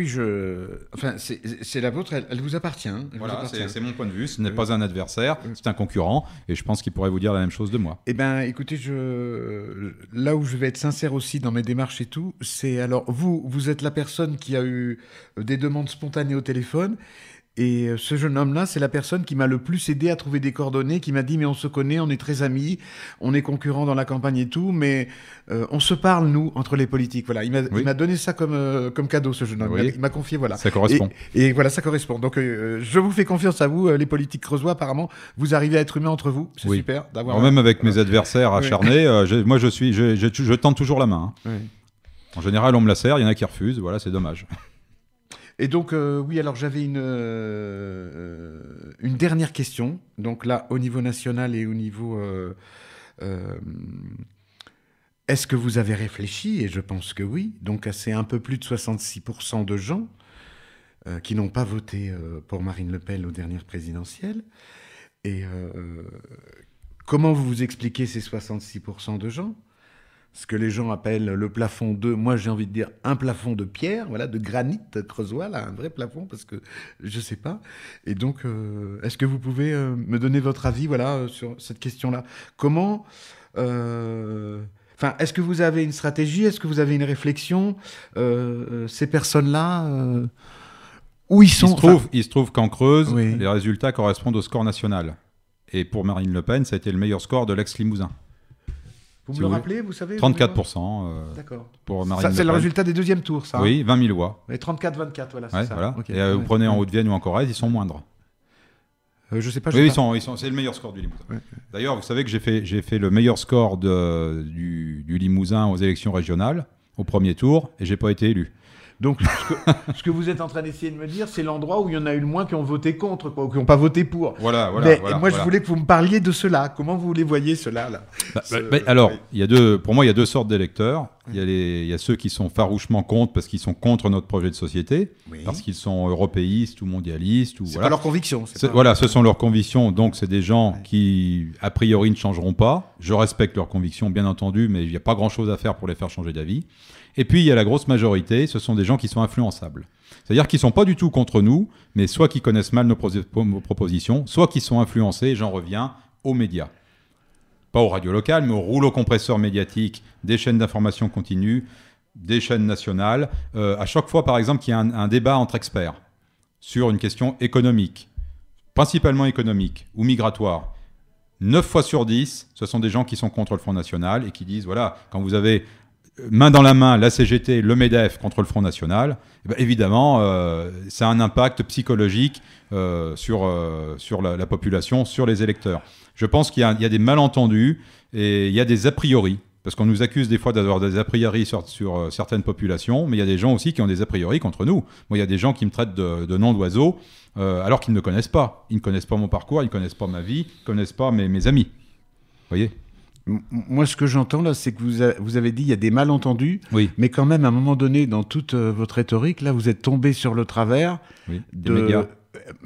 enfin, c'est la vôtre, elle vous appartient. Voilà, c'est mon point de vue. Ce n'est pas un adversaire, c'est un concurrent. Et je pense qu'il pourrait vous dire la même chose de moi. Eh bien, écoutez, là où je vais être sincère aussi dans mes démarches et tout, c'est alors, vous êtes la personne qui a eu des demandes spontanées au téléphone. Et ce jeune homme-là, c'est la personne qui m'a le plus aidé à trouver des coordonnées, qui m'a dit « mais on se connaît, on est très amis, on est concurrents dans la campagne et tout, mais on se parle, nous, entre les politiques. » Voilà, il m'a donné ça comme cadeau, ce jeune homme. Oui. Il m'a confié, voilà. Ça correspond. Et voilà, ça correspond. Donc, je vous fais confiance à vous, les politiques creusois, apparemment, vous arrivez à être humains entre vous. C'est super d'avoir... Même avec mes adversaires acharnés, moi, je tente toujours la main. Hein. Oui. En général, on me la sert, il y en a qui refusent. Voilà, c'est dommage. Et donc, oui, alors j'avais une dernière question. Donc là, au niveau national et au niveau... est-ce que vous avez réfléchi? Et je pense que oui. Donc, c'est un peu plus de 66% de gens qui n'ont pas voté pour Marine Le Pen aux dernières présidentielles. Et comment vous expliquez ces 66% de gens? Ce que les gens appellent le plafond de... Moi, j'ai envie de dire un plafond de pierre, voilà, de granit creusois, là, un vrai plafond, parce que je sais pas. Et donc, est-ce que vous pouvez me donner votre avis, voilà, sur cette question-là? Comment... Enfin, est-ce que vous avez une stratégie? Est-ce que vous avez une réflexion? Ces personnes-là, où ils sont? Il se trouve qu'en Creuse, Oui. les résultats correspondent au score national. Et pour Marine Le Pen, ça a été le meilleur score de l'ex-Limousin. Vous si me le vous rappelez, vous savez? 34% D'accord. pour Marine Ça, Le c'est le Pen. résultat des deuxièmes tours, ça. Oui, 20 000 voix. Et 34-24, voilà, c'est Ouais, ça. voilà. Ok. Et vous Ouais. prenez en Haute-Vienne ou en Corrèze, ils sont moindres. Je sais pas. Oui, je sais pas. c'est le meilleur score du Limousin. Ouais. D'ailleurs, vous savez que j'ai fait le meilleur score du Limousin aux élections régionales, au premier tour, et j'ai pas été élu. Donc, ce que vous êtes en train d'essayer de me dire, c'est l'endroit où il y en a eu le moins qui ont voté contre, quoi, ou qui n'ont pas voté pour. Voilà. Mais moi, je voulais que vous me parliez de cela. Comment vous les voyez, ceux-là, là? Alors, Oui. pour moi, il y a deux sortes d'électeurs. Il y a ceux qui sont farouchement contre parce qu'ils sont contre notre projet de société, Oui. parce qu'ils sont européistes ou mondialistes. Ou, C'est voilà. pas leur conviction. c'est pas- Voilà, ce sont leurs convictions. Donc, c'est des gens qui, a priori, ne changeront pas. Je respecte leurs convictions, bien entendu, mais il n'y a pas grand-chose à faire pour les faire changer d'avis. Et puis, il y a la grosse majorité, ce sont des gens qui sont influençables. C'est-à-dire qu'ils ne sont pas du tout contre nous, mais soit qu'ils connaissent mal nos propositions, soit qu'ils sont influencés, j'en reviens, aux médias. Pas aux radios locales, mais aux rouleaux compresseurs médiatiques, des chaînes d'information continue, des chaînes nationales. À chaque fois, par exemple, qu'il y a un débat entre experts sur une question économique, principalement économique ou migratoire, 9 fois sur 10, ce sont des gens qui sont contre le Front National et qui disent, voilà, quand vous avez main dans la main la CGT, le MEDEF contre le Front National, eh ben, évidemment, ça a un impact psychologique sur la population, sur les électeurs. Je pense qu'il y a des malentendus et il y a des a priori. Parce qu'on nous accuse des fois d'avoir des a priori sur certaines populations, mais il y a des gens aussi qui ont des a priori contre nous. Moi, il y a des gens qui me traitent de nom d'oiseau alors qu'ils ne me connaissent pas. Ils ne connaissent pas mon parcours, ils ne connaissent pas ma vie, ils ne connaissent pas mes amis. Vous voyez ? Moi, ce que j'entends là, c'est que vous avez dit il y a des malentendus, Oui. mais quand même, à un moment donné, dans toute votre rhétorique, là, vous êtes tombé sur le travers Oui. de Des médias.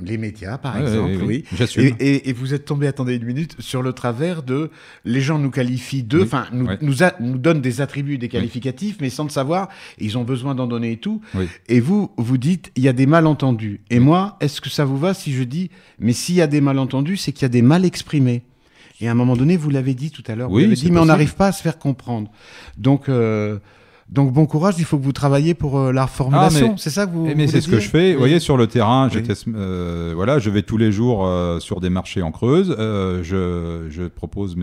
Les médias, par Ouais, exemple, oui. oui. J'assume. Et vous êtes tombé, attendez une minute, sur le travers de les gens nous qualifient d'eux, Oui. enfin, Ouais. nous donnent des attributs, des qualificatifs, mais sans le savoir, ils ont besoin d'en donner et tout. Oui. Et vous dites, il y a des malentendus. Et moi, est-ce que ça vous va si je dis, mais s'il y a des malentendus, c'est qu'il y a des mal exprimés. Et à un moment donné, vous l'avez dit tout à l'heure, Oui, vous l'avez c'est dit, mais on possible. n'arrive pas à se faire comprendre. Donc bon courage, il faut que vous travailliez pour la reformulation. mais- c'est ça que vous Mais voulez c'est ce que dire je fais. Oui. Vous voyez, sur le terrain, Oui. voilà, je vais tous les jours sur des marchés en Creuse. Je propose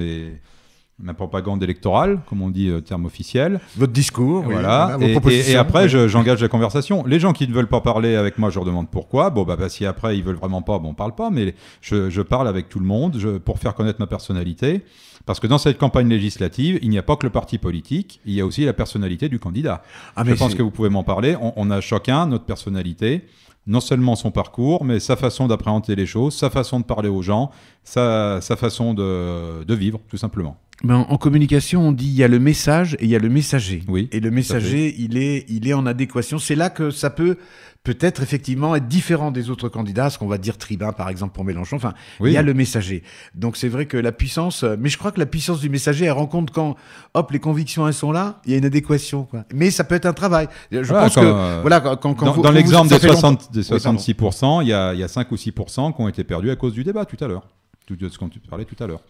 ma propagande électorale, comme on dit, terme officiel. Votre discours, oui, Voilà. vos Et propositions, après, oui. j'engage la conversation. Les gens qui ne veulent pas parler avec moi, je leur demande pourquoi. Bon, bah, si après ils veulent vraiment pas, bon, on parle pas. Mais je parle avec tout le monde pour faire connaître ma personnalité. Parce que dans cette campagne législative, il n'y a pas que le parti politique, il y a aussi la personnalité du candidat. Ah, Je mais pense c'est- que vous pouvez m'en parler. On a chacun notre personnalité, non seulement son parcours, mais sa façon d'appréhender les choses, sa façon de parler aux gens, sa façon de vivre, tout simplement. Ben, en communication, on dit il y a le message et il y a le messager. Oui, Et le messager, il est en adéquation. C'est là que ça peut-être effectivement être différent des autres candidats, ce qu'on va dire tribun par exemple pour Mélenchon. Enfin, Oui. il y a le messager. Donc c'est vrai que la puissance, mais je crois que la puissance du messager, elle rend compte quand, hop, les convictions elles sont là, il y a une adéquation, quoi. Mais ça peut être un travail. Je Voilà, pense quand, que voilà quand Dans, vous, dans quand l'exemple vous, ça des, fait longtemps. 60 des 66%, il y a 5 ou 6% qui ont été perdus à cause du débat tout à l'heure. Tout de ce qu'on parlait tout à l'heure.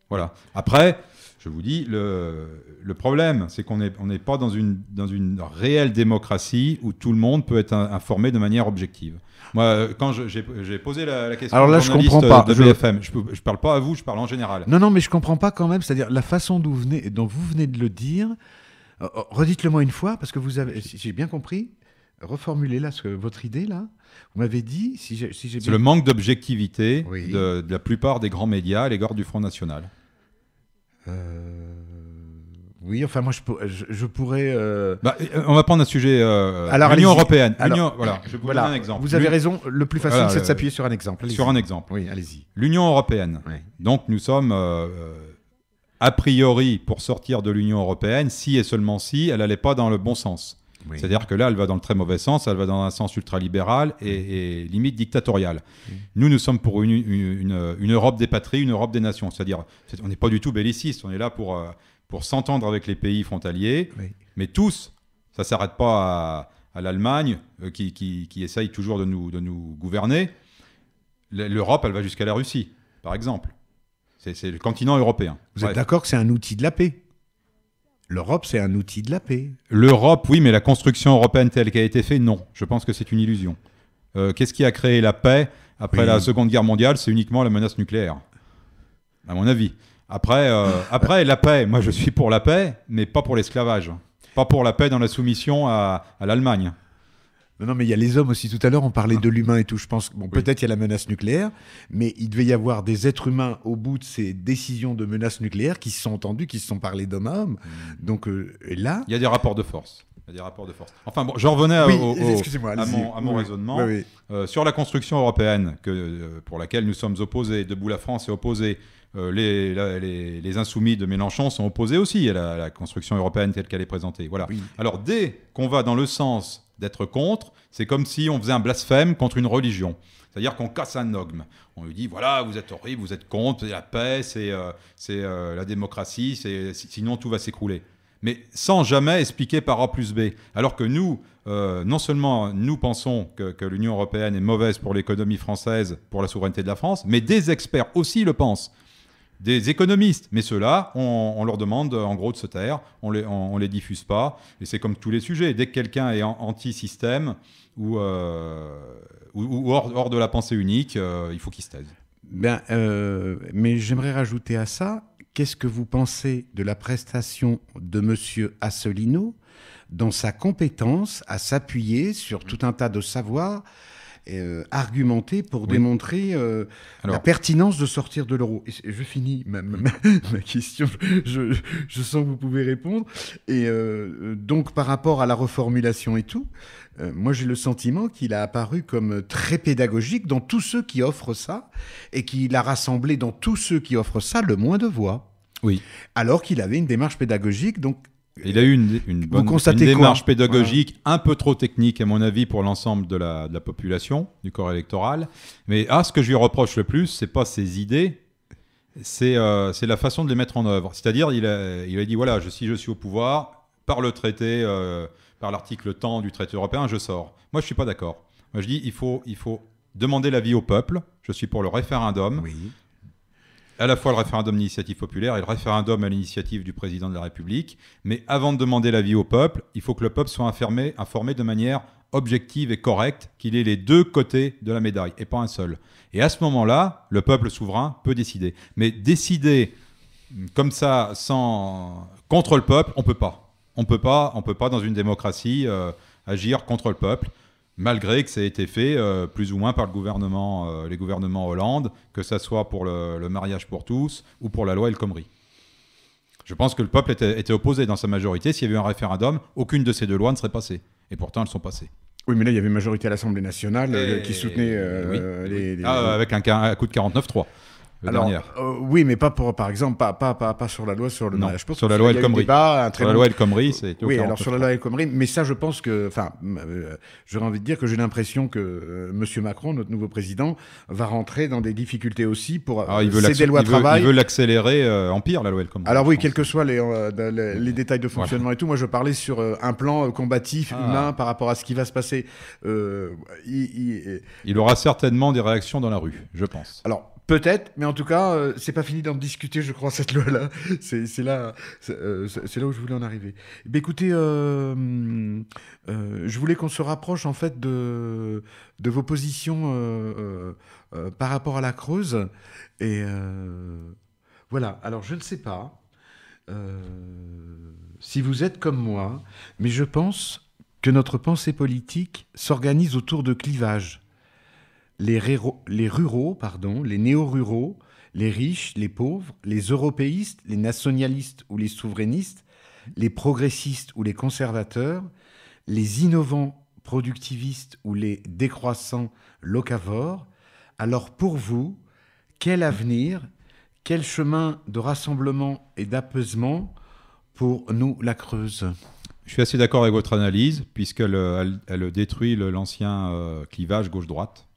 Voilà. Après, je vous dis, le problème, c'est qu'on n'est pas dans une réelle démocratie où tout le monde peut être informé de manière objective. Moi, quand j'ai posé la question Alors là, aux je journalistes comprends pas. de BFM, je parle pas à vous, je parle en général. Non, mais je comprends pas quand même. C'est-à-dire la façon dont vous venez de le dire. Redites-le-moi une fois, parce que vous avez, si j'ai bien compris, reformulez là votre idée là. Vous m'avez dit, si j'ai C'est bien. le manque d'objectivité Oui. de la plupart des grands médias à l'égard du Front National. Oui, enfin moi je pourrais. On va prendre un sujet. Alors, L'Union allez-y. européenne. Alors, Voilà, je vais vous voilà, donner un exemple. vous avez raison. Le plus facile, Voilà, c'est de s'appuyer sur un exemple. Sur Allez-y. un exemple. Oui, allez-y. L'Union européenne. Oui. Donc nous sommes a priori pour sortir de l'Union européenne si et seulement si elle n'allait pas dans le bon sens. Oui. C'est-à-dire que là, elle va dans le très mauvais sens, elle va dans un sens ultralibéral et limite dictatorial. Nous sommes pour une Europe des patries, une Europe des nations. C'est-à-dire, on n'est pas du tout belliciste, on est là pour s'entendre avec les pays frontaliers, Oui. mais tous, ça ne s'arrête pas à l'Allemagne qui essaye toujours de nous gouverner. L'Europe, elle va jusqu'à la Russie, par exemple. C'est le continent européen. Vous Bref. êtes d'accord que c'est un outil de la paix? L'Europe, c'est un outil de la paix. L'Europe, oui, mais la construction européenne telle qu'elle a été faite, non. Je pense que c'est une illusion. Qu'est-ce qui a créé la paix après la Seconde Guerre mondiale? C'est uniquement la menace nucléaire, à mon avis. Après la paix, moi je suis pour la paix, mais pas pour l'esclavage. Pas pour la paix dans la soumission à l'Allemagne. Non, mais il y a les hommes aussi. Tout à l'heure, on parlait de l'humain et tout. Je pense que peut-être il y a la menace nucléaire, mais il devait y avoir des êtres humains au bout de ces décisions de menace nucléaire qui se sont entendus, qui se sont parlé d'homme à homme. Donc là... Il y a des rapports de force. Enfin bon, je revenais excusez-moi, à mon raisonnement. Oui. Sur la construction européenne, pour laquelle nous sommes opposés, Debout la France est opposée, les insoumis de Mélenchon sont opposés aussi à la construction européenne telle qu'elle est présentée. Voilà. Oui. Alors dès qu'on va dans le sens d'être contre, c'est comme si on faisait un blasphème contre une religion. C'est-à-dire qu'on casse un dogme. On lui dit, voilà, vous êtes horrible, vous êtes contre, c'est la paix, c'est la démocratie, sinon tout va s'écrouler. Mais sans jamais expliquer par A plus B. Alors que nous, non seulement nous pensons que l'Union européenne est mauvaise pour l'économie française, pour la souveraineté de la France, mais des experts aussi le pensent. Des économistes. Mais ceux-là, on leur demande en gros de se taire, on les diffuse pas. Et c'est comme tous les sujets. Dès que quelqu'un est anti-système ou hors de la pensée unique, il faut qu'il se taise. Mais j'aimerais rajouter à ça, qu'est-ce que vous pensez de la prestation de M. Asselineau dans sa compétence à s'appuyer sur tout un tas de savoirs argumentés pour démontrer la pertinence de sortir de l'euro. Et je finis ma question, je sens que vous pouvez répondre. Et donc par rapport à la reformulation et tout, moi j'ai le sentiment qu'il a apparu comme très pédagogique dans tous ceux qui offrent ça, et qu'il a rassemblé dans tous ceux qui offrent ça le moins de voix. Oui. Alors qu'il avait une démarche pédagogique, donc... Il a eu une démarche pédagogique un peu trop technique, à mon avis, pour l'ensemble de la population, du corps électoral. Mais ce que je lui reproche le plus, c'est pas ses idées, c'est la façon de les mettre en œuvre. C'est-à-dire, il a dit, voilà, si je suis au pouvoir, par le traité, par l'article tant du traité européen, je sors. Moi, je suis pas d'accord. Moi, je dis, il faut demander l'avis au peuple. Je suis pour le référendum. Oui. À la fois le référendum d'initiative populaire et le référendum à l'initiative du président de la République. Mais avant de demander l'avis au peuple, il faut que le peuple soit informé de manière objective et correcte, qu'il ait les deux côtés de la médaille et pas un seul. Et à ce moment-là, le peuple souverain peut décider. Mais décider comme ça, contre le peuple, on peut pas. On peut pas dans une démocratie agir contre le peuple. Malgré que ça ait été fait plus ou moins par les gouvernements Hollande, que ça soit pour le mariage pour tous ou pour la loi El Khomri. Je pense que le peuple était opposé dans sa majorité. S'il y avait eu un référendum, aucune de ces deux lois ne serait passée. Et pourtant, elles sont passées. Oui, mais là, il y avait une majorité à l'Assemblée nationale qui soutenait les... avec un coup de 49-3. Oui, mais pas pour, par exemple, pas sur la loi sur le mariage. Sur la loi El Khomri. Sur la loi El Khomri, c'est... Oui, alors sur la loi El Khomri, mais ça, je pense que... j'aurais envie de dire que j'ai l'impression que M. Macron, notre nouveau président, va rentrer dans des difficultés aussi pour céder loi travail. Il veut l'accélérer en pire, la loi El Khomri. Alors oui, quels que soient les détails de fonctionnement et tout, moi je parlais sur un plan combatif, humain, par rapport à ce qui va se passer. Il aura certainement des réactions dans la rue, je pense. Alors, peut-être, mais en tout cas, c'est pas fini d'en discuter, je crois, cette loi-là. C'est là où je voulais en arriver. Ben, écoutez, je voulais qu'on se rapproche en fait de vos positions par rapport à la Creuse. Et voilà. Alors, je ne sais pas si vous êtes comme moi, mais je pense que notre pensée politique s'organise autour de clivages. Les ruraux, les néo-ruraux, les riches, les pauvres, les européistes, les nationalistes ou les souverainistes, les progressistes ou les conservateurs, les innovants productivistes ou les décroissants locavores. Alors pour vous, quel avenir, quel chemin de rassemblement et d'apaisement pour nous, la Creuse ? Je suis assez d'accord avec votre analyse, puisqu'elle détruit l'ancien clivage gauche-droite.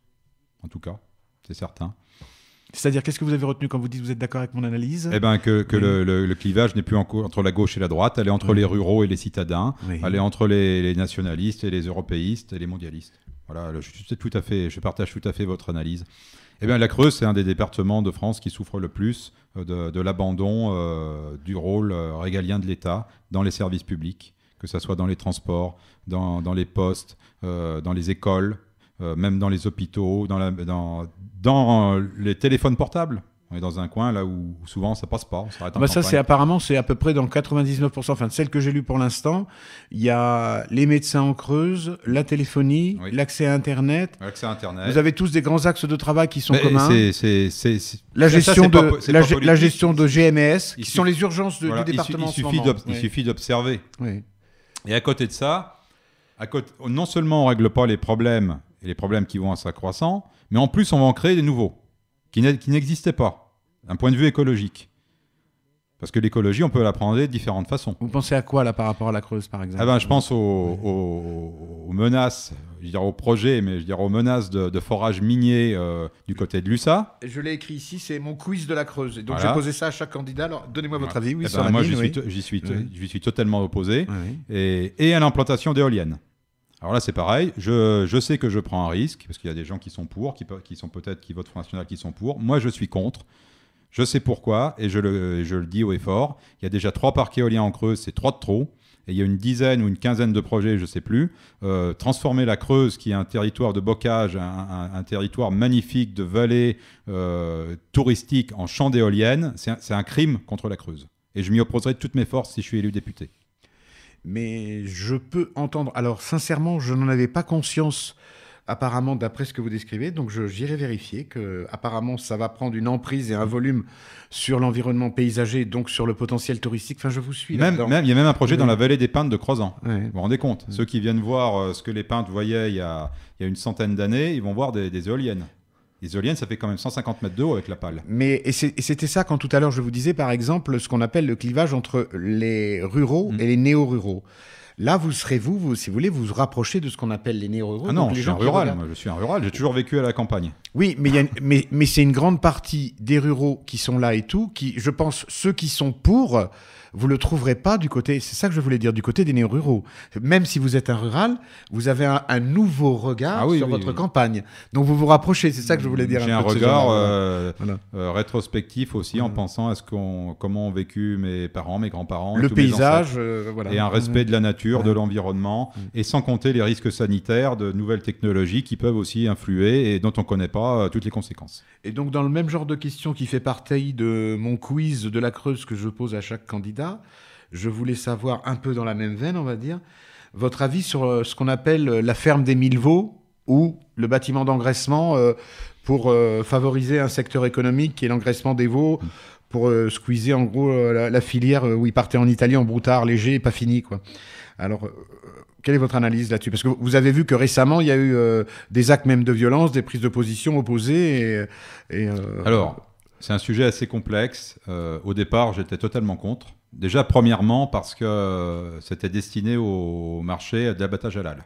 En tout cas, c'est certain. C'est-à-dire, qu'est-ce que vous avez retenu quand vous dites que vous êtes d'accord avec mon analyse ? Eh bien, que le clivage n'est plus entre la gauche et la droite, elle est entre les ruraux et les citadins, elle est entre les nationalistes et les européistes et les mondialistes. Voilà, je partage tout à fait votre analyse. Eh bien, la Creuse, c'est un des départements de France qui souffre le plus de l'abandon du rôle régalien de l'État dans les services publics, que ce soit dans les transports, dans les postes, dans les écoles, même dans les hôpitaux, dans les téléphones portables. On est dans un coin là où souvent ça passe pas, on s'arrête en Bah ça, campagne. c'est apparemment, c'est à peu près dans le 99%, enfin de celles que j'ai lues pour l'instant. Il y a les médecins en Creuse, la téléphonie, Oui. l'accès à Internet. Accès à Internet. Vous avez tous des grands axes de travail qui sont Mais communs. ça, La gestion c'est de pas- c'est pas la politique. gestion de GMS, Il qui sont les urgences Voilà, du département en ce moment. il suffit d'observer. Oui. Et à côté de ça, non seulement on ne règle pas les problèmes, et les problèmes qui vont en s'accroissant, mais en plus on va en créer des nouveaux, qui n'existaient pas, d'un point de vue écologique. Parce que l'écologie, on peut l'apprendre de différentes façons. Vous pensez à quoi là par rapport à la Creuse, par exemple? Ah ben, je pense aux menaces, je dirais aux projets, mais je dirais aux menaces de forage minier du côté de l'USA. Je l'ai écrit ici, c'est mon quiz de la Creuse. Et donc Voilà. j'ai posé ça à chaque candidat. Alors donnez-moi votre avis. Oui, Eh sur ben, la moi, mine, oui. j'y Oui. suis totalement opposé. Oui. Et à l'implantation d'éoliennes. Alors là, c'est pareil. Je sais que je prends un risque, parce qu'il y a des gens qui sont pour, qui sont peut-être qui votent Front National, qui sont pour. Moi, je suis contre. Je sais pourquoi, et je le dis haut et fort. Il y a déjà 3 parcs éoliens en Creuse, c'est 3 de trop. Et il y a une dizaine ou une quinzaine de projets, je ne sais plus. Transformer la Creuse, qui est un territoire de bocage, un territoire magnifique de vallées touristiques, en champ d'éoliennes, c'est un crime contre la Creuse. Et je m'y opposerai de toutes mes forces si je suis élu député. Mais je peux entendre. Alors, sincèrement, je n'en avais pas conscience, apparemment, d'après ce que vous décrivez. Donc, j'irai vérifier que, apparemment, ça va prendre une emprise et un volume sur l'environnement paysager, donc sur le potentiel touristique. Enfin, je vous suis Il là-dedans. y a même un projet Oui. dans la vallée des Peintes de Crozant. Ouais. Vous vous rendez compte? Ceux qui viennent voir ce que les Peintes voyaient il y a une centaine d'années, ils vont voir des éoliennes. Les éoliennes, ça fait quand même 150 mètres de haut avec la pale. Mais et c'était ça quand tout à l'heure je vous disais, par exemple, ce qu'on appelle le clivage entre les ruraux et les néo-ruraux. Là, vous serez, si vous voulez, vous vous rapprochez de ce qu'on appelle les néo-ruraux. Ah non, donc je les suis un gens qui rural. regardent. Moi, je suis un rural. J'ai toujours vécu à la campagne. Oui, mais, mais c'est une grande partie des ruraux qui sont là et tout, qui, je pense, ceux qui sont pour, vous le trouverez pas du côté, c'est ça que je voulais dire, du côté des néo-ruraux. Même si vous êtes un rural, vous avez un nouveau regard Ah oui, sur oui, votre oui. campagne. Donc vous vous rapprochez, c'est ça que je voulais dire. J'ai un peu de ce regard genre-là. Voilà. rétrospectif aussi en pensant à comment ont vécu mes parents, mes grands-parents. et Le tous mes paysage, ancêtres. voilà. Et un respect de la nature, Ouais. de l'environnement, et sans compter les risques sanitaires de nouvelles technologies qui peuvent aussi influer et dont on ne connaît pas toutes les conséquences. Et donc, dans le même genre de question qui fait partie de mon quiz de la Creuse que je pose à chaque candidat, je voulais savoir, un peu dans la même veine, on va dire, votre avis sur ce qu'on appelle la ferme des 1000 veaux ou le bâtiment d'engraissement pour favoriser un secteur économique qui est l'engraissement des veaux, pour squeezer en gros la filière où ils partaient en Italie en broutard léger et pas fini, quoi. Alors, quelle est votre analyse là-dessus? Parce que vous avez vu que récemment, il y a eu des actes même de violence, des prises de position opposées. Alors, c'est un sujet assez complexe. Au départ, j'étais totalement contre. Déjà, premièrement, parce que c'était destiné au marché de l'abattage halal.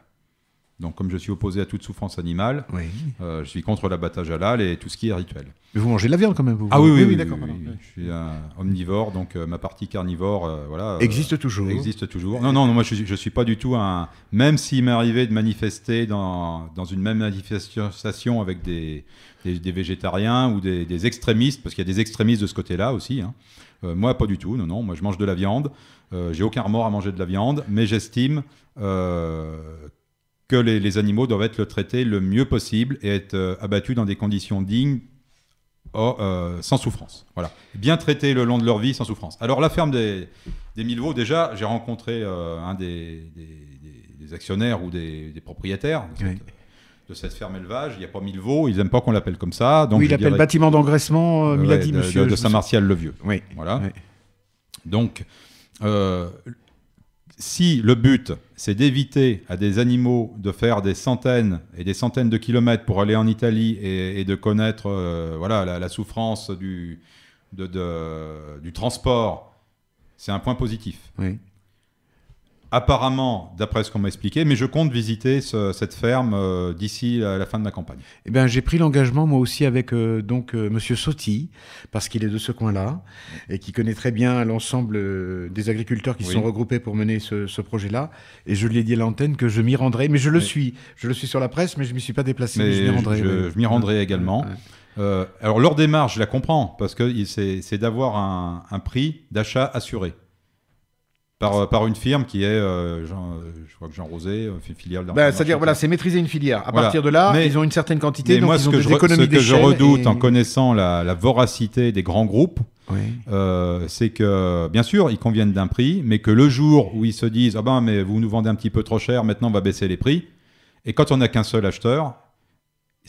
Donc, comme je suis opposé à toute souffrance animale, Oui. je suis contre l'abattage halal et tout ce qui est rituel. Mais vous mangez de la viande quand même, vous? Oui, d'accord. pardon. je suis un omnivore, donc ma partie carnivore, voilà. Existe toujours. Existe toujours. Non, moi je suis pas du tout un. Même s'il m'est arrivé de manifester dans une même manifestation avec des végétariens ou des extrémistes, parce qu'il y a des extrémistes de ce côté-là aussi. Hein. Moi, pas du tout. Non, moi je mange de la viande. J'ai aucun remords à manger de la viande, mais j'estime que les animaux doivent être traités le mieux possible et être abattus dans des conditions dignes. Sans souffrance. Voilà. Bien traités le long de leur vie sans souffrance. Alors la ferme des 1000 veaux, déjà, j'ai rencontré un des actionnaires ou des propriétaires de cette ferme élevage. Il n'y a pas 1000 veaux, ils n'aiment pas qu'on l'appelle comme ça. Donc oui, il appelle bâtiment d'engraissement, il a dit monsieur. de Saint-Martial-le-Vieux. Oui. Voilà. Oui. Donc, si le but, c'est d'éviter à des animaux de faire des centaines et des centaines de kilomètres pour aller en Italie et de connaître la souffrance du transport, c'est un point positif. Oui. Apparemment, d'après ce qu'on m'a expliqué, mais je compte visiter cette ferme d'ici la fin de ma campagne. Eh bien, j'ai pris l'engagement, moi aussi, avec Monsieur Sotti, parce qu'il est de ce coin-là, et qui connaît très bien l'ensemble des agriculteurs qui Oui. sont regroupés pour mener ce projet-là. Et je lui ai dit à l'antenne que je m'y rendrai, mais je le suis. Je le suis sur la presse, mais je ne m'y suis pas déplacé. Mais je m'y rendrai. je m'y rendrai également. Ouais. Alors leur démarche, je la comprends, parce que c'est d'avoir un prix d'achat assuré par une firme qui est, je crois que Jean Rosé, fait filiale d'un. C'est-à-dire, voilà, c'est maîtriser une filière. À Voilà. partir de là, Mais- ils ont une certaine quantité, Mais donc moi, ils ce ont que, des je, économies ce que je d'échelle redoute et- en connaissant la voracité des grands groupes, Oui. c'est que, bien sûr, ils conviennent d'un prix, mais que le jour où ils se disent « Ah ben, mais vous nous vendez un petit peu trop cher, maintenant on va baisser les prix », et quand on n'a qu'un seul acheteur,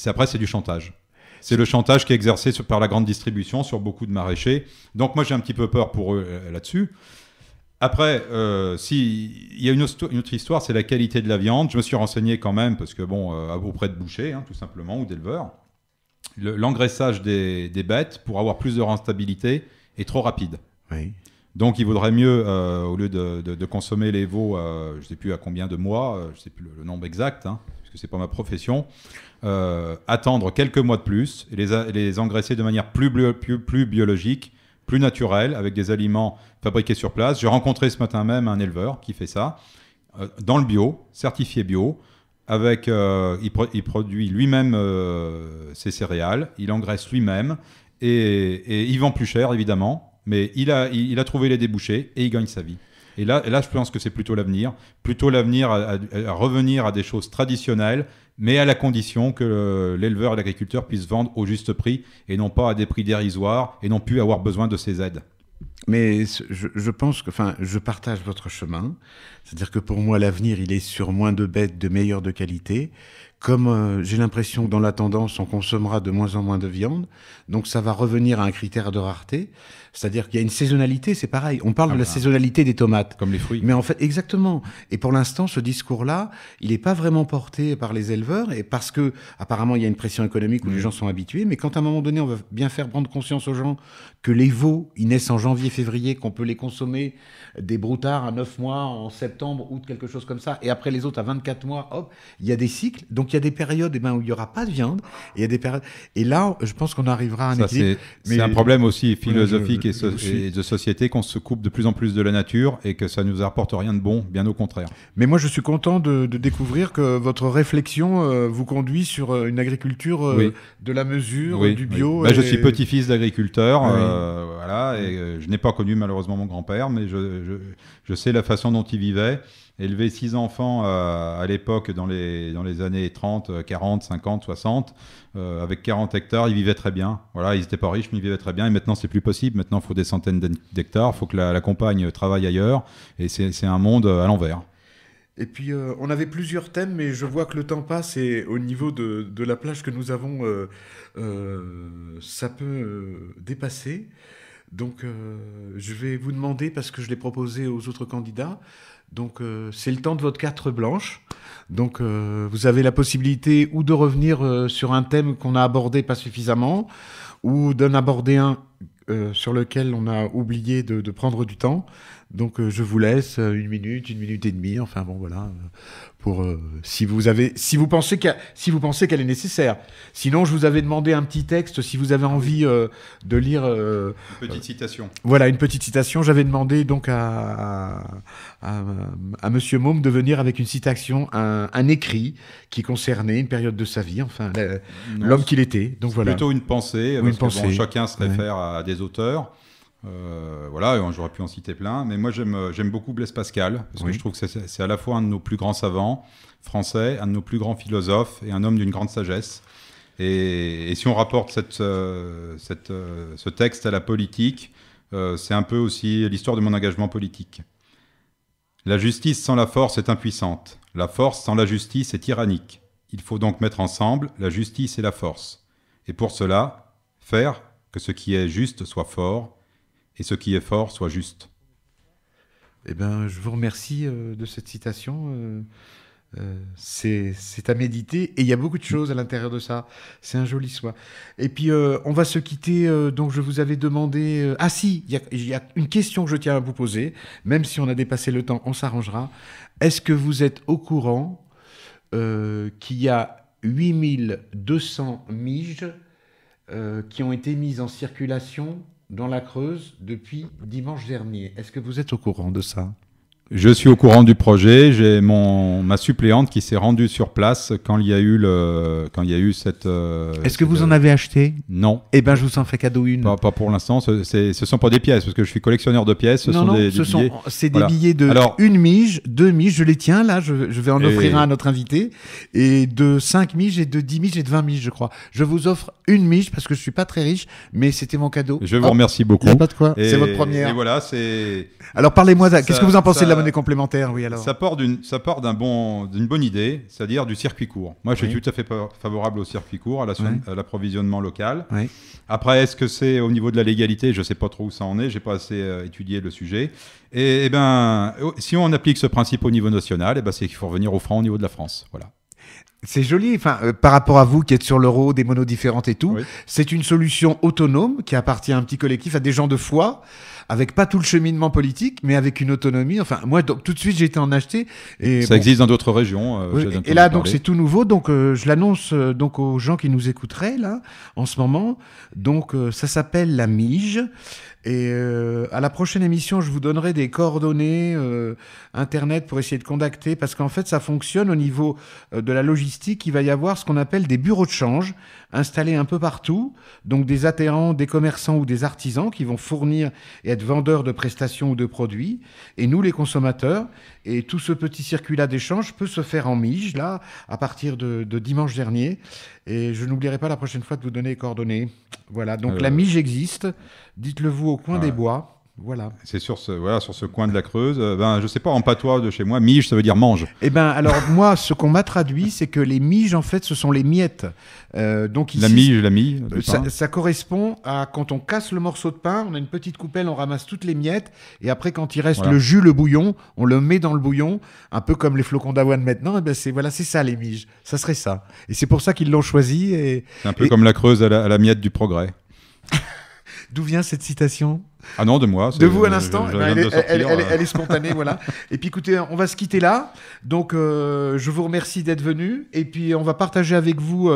après c'est du chantage. C'est le chantage qui est exercé par la grande distribution sur beaucoup de maraîchers. Donc moi j'ai un petit peu peur pour eux là-dessus. Après, il y a une autre histoire, c'est la qualité de la viande. Je me suis renseigné quand même, parce que bon, auprès de bouchers, tout simplement, ou d'éleveurs, l'engraissage des bêtes, pour avoir plus de rentabilité, est trop rapide. Oui. Donc il vaudrait mieux, au lieu de consommer les veaux, je ne sais plus à combien de mois, je ne sais plus le nombre exact, parce que ce n'est pas ma profession, attendre quelques mois de plus et les engraisser de manière plus biologique, plus naturelle, avec des aliments fabriqués sur place. J'ai rencontré ce matin même un éleveur qui fait ça, dans le bio, certifié bio, il produit lui-même ses céréales, il engraisse lui-même, et il vend plus cher, évidemment, mais il a trouvé les débouchés et il gagne sa vie. Et là, je pense que c'est plutôt l'avenir à revenir à des choses traditionnelles, mais à la condition que l'éleveur et l'agriculteur puissent vendre au juste prix et non pas à des prix dérisoires et non plus avoir besoin de ces aides. Mais je pense que, enfin, je partage votre chemin. C'est-à-dire que pour moi, l'avenir, il est sur moins de bêtes, de meilleure de qualité. Comme j'ai l'impression que dans la tendance, on consommera de moins en moins de viande, donc ça va revenir à un critère de rareté. C'est-à-dire qu'il y a une saisonnalité, c'est pareil. On parle de la saisonnalité des tomates. Comme les fruits. Mais en fait, exactement. Et pour l'instant, ce discours-là, il n'est pas vraiment porté par les éleveurs, et parce que, apparemment, il y a une pression économique où les gens sont habitués, mais quand à un moment donné, on va bien faire prendre conscience aux gens que les veaux, ils naissent en janvier, février, qu'on peut les consommer des broutards à 9 mois, en septembre, août, quelque chose comme ça, et après les autres à 24 mois, hop, il y a des cycles. Donc il y a des périodes où il n'y aura pas de viande, et il y a des périodes. Et là, je pense qu'on arrivera à un Ça, équilibre. c'est un problème aussi philosophique je suis- et de société, qu'on se coupe de plus en plus de la nature et que ça ne nous apporte rien de bon, bien au contraire. Mais moi, je suis content de découvrir que votre réflexion vous conduit sur une agriculture Oui. de la mesure, Oui, du oui. bio. Ben, je et- suis petit-fils d'agriculteur, Oui. voilà, et je n'ai pas connu malheureusement mon grand-père, mais je sais la façon dont il vivait. Élever 6 enfants à l'époque, dans les années 30, 40, 50, 60, avec 40 hectares, ils vivaient très bien. Voilà, ils n'étaient pas riches, mais ils vivaient très bien. Et maintenant, c'est plus possible. Maintenant, il faut des centaines d'hectares. Il faut que la compagne travaille ailleurs. Et c'est un monde à l'envers. Et puis, on avait plusieurs thèmes, mais je vois que le temps passe et au niveau de la plage que nous avons, ça peut dépasser. Donc, je vais vous demander, parce que je l'ai proposé aux autres candidats, donc c'est le temps de votre carte blanche. Donc, vous avez la possibilité ou de revenir sur un thème qu'on a abordé pas suffisamment, ou d'en aborder un sur lequel on a oublié de prendre du temps. Donc je vous laisse 1 minute, 1 minute et demie, enfin bon voilà, pour si vous pensez qu'elle est nécessaire. Sinon je vous avais demandé un petit texte si vous avez envie de lire. Une petite citation. Voilà, une petite citation. J'avais demandé donc à Monsieur Môme de venir avec une citation, un écrit qui concernait une période de sa vie, enfin Non, l'homme qu'il était. Donc voilà. Plutôt une pensée, Oui, parce une que bon, pensée. chacun se réfère à des auteurs. Voilà, et j'aurais pu en citer plein, mais moi j'aime beaucoup Blaise Pascal, parce que Oui. je trouve que c'est à la fois un de nos plus grands savants français, un de nos plus grands philosophes et un homme d'une grande sagesse. Et si on rapporte ce texte à la politique, c'est un peu aussi l'histoire de mon engagement politique. La justice sans la force est impuissante. La force sans la justice est tyrannique. Il faut donc mettre ensemble la justice et la force. Et pour cela, faire que ce qui est juste soit fort et ce qui est fort soit juste. Eh ben, je vous remercie de cette citation. C'est à méditer et il y a beaucoup de choses à l'intérieur de ça. C'est un joli soir. Et puis on va se quitter. Donc je vous avais demandé. Ah si, il y a une question que je tiens à vous poser. Même si on a dépassé le temps, on s'arrangera. Est-ce que vous êtes au courant qu'il y a 8200 miges qui ont été mises en circulation dans la Creuse depuis dimanche dernier? Est-ce que vous êtes au courant de ça? Je suis au courant du projet. J'ai ma suppléante qui s'est rendue sur place quand il y a eu cette. Est-ce que vous en avez acheté? Non. Eh ben, je vous en fais cadeau une. Pas pour l'instant. Ce sont pas des pièces parce que je suis collectionneur de pièces. Ce non, sont non, des ce sont, billets. c'est des Voilà. billets de Alors- 1 mige, 2 miges, je les tiens là, je vais en offrir un à notre invité, et de 5 miges et de 10 miges et de 20 miges, je crois. Je vous offre 1 mige parce que je suis pas très riche, mais c'était mon cadeau. Je vous remercie beaucoup. Y a pas de quoi. Et- C'est votre première. Et voilà, c'est. Alors parlez-moi, Ça- qu'est-ce que vous en pensez ça- de la monnaie complémentaire? Oui, alors. Ça part d'une bonne idée, c'est-à-dire du circuit court. Moi, je suis tout à fait favorable au circuit court, à l'approvisionnement local. Oui. Après, est-ce que c'est au niveau de la légalité? Je ne sais pas trop où ça en est. J'ai pas assez étudié le sujet. Et ben, si on applique ce principe au niveau national, et ben, c'est qu'il faut revenir au franc au niveau de la France. Voilà. C'est joli, enfin, par rapport à vous qui êtes sur l'euro, des monos différentes et tout, Oui. c'est une solution autonome qui appartient à un petit collectif, à des gens de foi, avec pas tout le cheminement politique, mais avec une autonomie. Enfin, moi, donc, tout de suite, j'ai été en acheter. Et Ça bon, existe dans d'autres régions. oui, j'ai et entendu là, donc, parler. c'est tout nouveau. Donc, je l'annonce donc aux gens qui nous écouteraient là, en ce moment. Donc, ça s'appelle la Mige. Et à la prochaine émission, je vous donnerai des coordonnées internet pour essayer de contacter, parce qu'en fait, ça fonctionne au niveau de la logistique. Il va y avoir ce qu'on appelle des bureaux de change installés un peu partout, donc des adhérents, des commerçants ou des artisans qui vont fournir et être vendeurs de prestations ou de produits, et nous, les consommateurs. Et tout ce petit circuit-là d'échange peut se faire en Mige, là, à partir de dimanche dernier. Et je n'oublierai pas la prochaine fois de vous donner les coordonnées. Voilà, donc la Mige existe. Dites-le vous au coin des bois. Voilà. C'est sur ce coin de la Creuse. Je sais pas, en patois de chez moi, mige, ça veut dire mange. Eh ben, alors moi, ce qu'on m'a traduit, c'est que les miges, en fait, ce sont les miettes. Donc ici, La mige, la mie. de pain. ça correspond à quand on casse le morceau de pain, on a une petite coupelle, on ramasse toutes les miettes, et après, quand il reste Voilà. le jus, le bouillon, on le met dans le bouillon, un peu comme les flocons d'avoine maintenant. Et ben c'est ça les miges. Ça serait ça. Et c'est pour ça qu'ils l'ont choisi. Et C'est un peu comme la Creuse à la miette du progrès. d'où vient cette citation? Ah non, de moi. De vous à l'instant, je eh ben, viens de le sortir, elle est spontanée, voilà. Et puis écoutez, on va se quitter là. Donc je vous remercie d'être venu. Et puis on va partager avec vous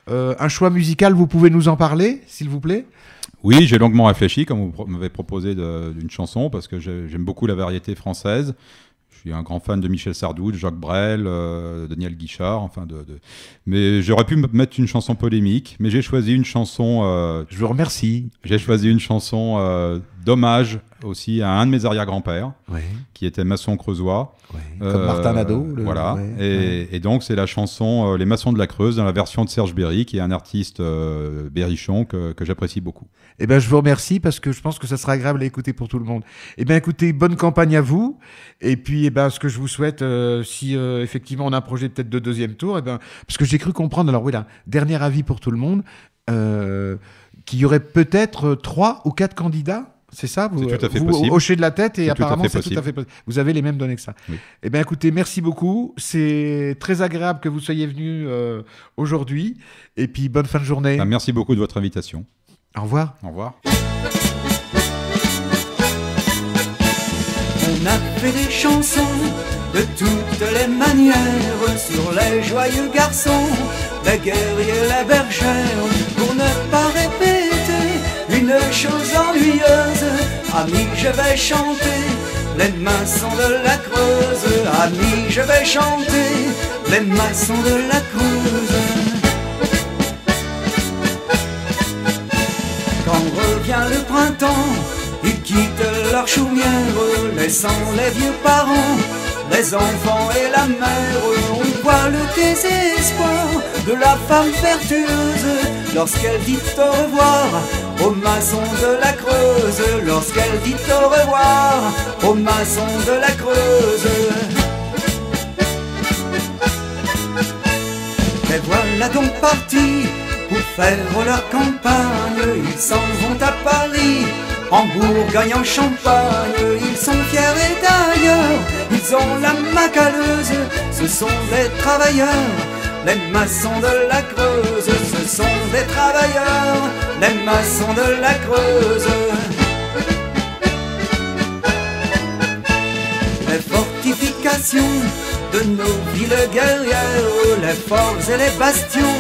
un choix musical. Vous pouvez nous en parler, s'il vous plaît? Oui, j'ai longuement réfléchi, comme vous m'avez proposé d'une chanson, parce que j'aime beaucoup la variété française. Je suis un grand fan de Michel Sardou, de Jacques Brel, Daniel Guichard, mais j'aurais pu mettre une chanson polémique, mais j'ai choisi une chanson. Je vous remercie. J'ai choisi une chanson d'hommage aussi à un de mes arrière-grands-pères, Ouais, qui était maçon creusois. Comme Martin Nadeau. Voilà. Ouais. Et donc, c'est la chanson Les Maçons de la Creuse, dans la version de Serge Berry, qui est un artiste berrichon que j'apprécie beaucoup. Eh ben, je vous remercie parce que je pense que ça sera agréable à écouter pour tout le monde. Eh bien, écoutez, bonne campagne à vous. Et puis, eh ben, ce que je vous souhaite, si effectivement on a un projet peut-être de deuxième tour, eh ben, parce que j'ai cru comprendre, alors oui, là, dernier avis pour tout le monde, qu'il y aurait peut-être 3 ou 4 candidats. C'est ça? Vous, C'est tout à fait vous possible. hochez de la tête et C'est tout à apparemment fait c'est tout à possible. fait possible. Vous avez les mêmes données que ça. Oui. Eh bien, écoutez, merci beaucoup. C'est très agréable que vous soyez venu aujourd'hui. Et puis, bonne fin de journée. Merci beaucoup de votre invitation. Au revoir. Au revoir. On a fait des chansons de toutes les manières sur les joyeux garçons, les guerriers, les bergères, pour ne pas répéter une chose ennuyeuse. Amis, je vais chanter les maçons de la Creuse. Amis, je vais chanter les maçons de la Creuse. Quand revient le printemps, ils quittent leur chaumière, laissant les vieux parents, les enfants et la mère. On voit le désespoir de la femme vertueuse lorsqu'elle dit au revoir aux maçons de la Creuse. Lorsqu'elle dit au revoir aux maçons de la Creuse. Les voilà donc partis pour faire leur campagne. Ils s'en vont à Paris, en Bourgogne, en Champagne. Ils sont fiers et d'ailleurs, ils ont la macaleuse. Ce sont des travailleurs, les maçons de la Creuse. Ce sont des travailleurs, les maçons de la Creuse. Les fortifications de nos villes guerrières, les forts et les bastions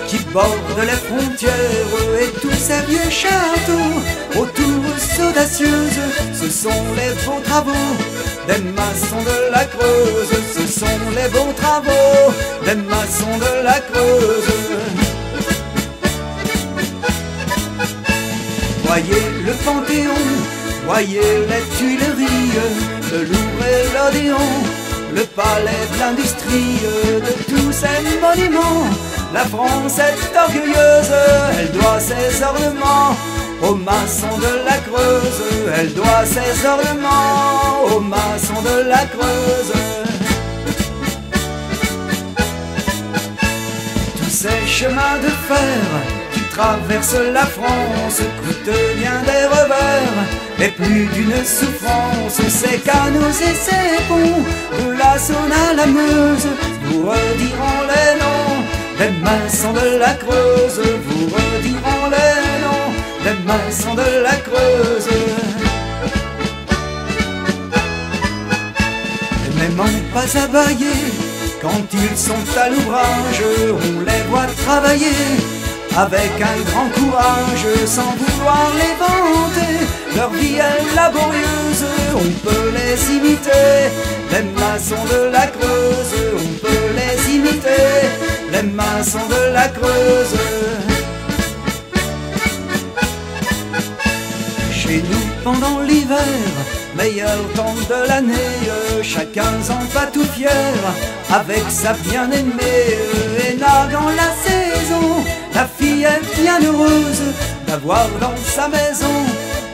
qui bordent les frontières, et tous ces vieux châteaux aux tours audacieuses, ce sont les beaux travaux des maçons de la Creuse, ce sont les beaux travaux des maçons de la Creuse. Voyez le Panthéon, voyez les Tuileries, le Louvre et l'Odéon, le palais de l'industrie, de tous ces monuments. La France est orgueilleuse, elle doit ses ornements aux maçons de la Creuse, elle doit ses ornements aux maçons de la Creuse. Tous ces chemins de fer qui traversent la France coûtent bien des revers et plus d'une souffrance. Ces canaux et ces ponts, de la Saône à la Meuse, vous rediront les noms des maçons de la Creuse, vous rediront les noms des maçons de la Creuse. Et n'aimant pas abailler, quand ils sont à l'ouvrage, on les voit travailler avec un grand courage, sans vouloir les vanter. Leur vie est laborieuse, on peut les imiter, les maçons de la Creuse, on peut les imiter, les maçons de la Creuse. Chez nous, pendant l'hiver, meilleur temps de l'année, chacun s'en va tout fier avec sa bien-aimée. Et narguant la saison, la fille est bien heureuse d'avoir dans sa maison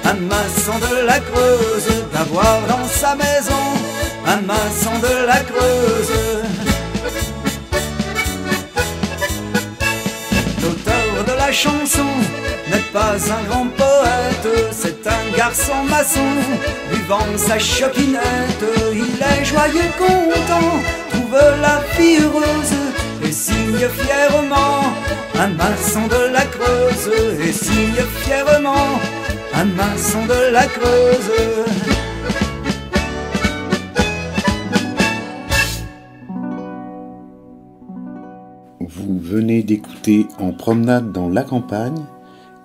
un maçon de la Creuse, d'avoir dans sa maison un maçon de la Creuse. L'auteur de la chanson n'est pas un grand poète, c'est un garçon maçon, buvant sa chopinette. Il est joyeux, content, trouve la vie heureuse, et signe fièrement un maçon de la Creuse, et signe fièrement un maçon de la Creuse. Vous venez d'écouter En promenade dans la campagne,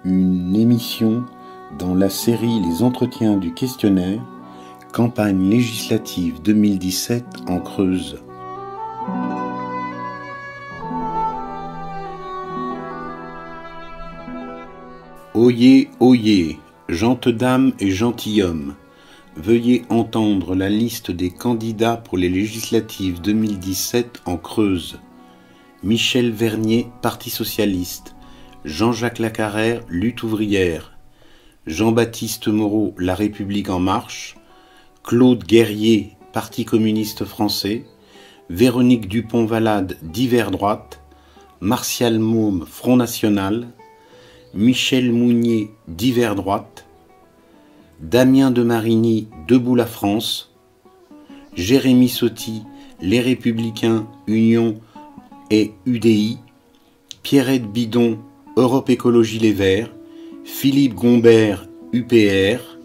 une émission dans la série Les Entretiens du Questionnaire, campagne législative 2017 en Creuse. Oyez, oyez, gentes dames et gentilshommes, veuillez entendre la liste des candidats pour les législatives 2017 en Creuse. Michel Vernier, Parti socialiste. Jean-Jacques Lacarrère, Lutte ouvrière. Jean-Baptiste Moreau, La République en marche. Claude Guerrier, Parti communiste français. Véronique Dupont-Valade, Divers droite. Martial Môme, Front national. Michel Mounier, Divers droite. Damien de Marigny, Debout la France. Jérémy Sotti, Les Républicains, Union et UDI. Pierrette Bidon, Europe Écologie Les Verts. Philippe Gombert, UPR.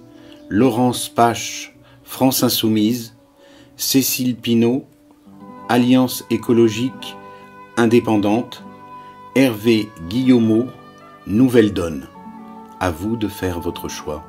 Laurence Pache, France Insoumise. Cécile Pinault, Alliance écologique indépendante. Hervé Guillemot, Nouvelle Donne. À vous de faire votre choix.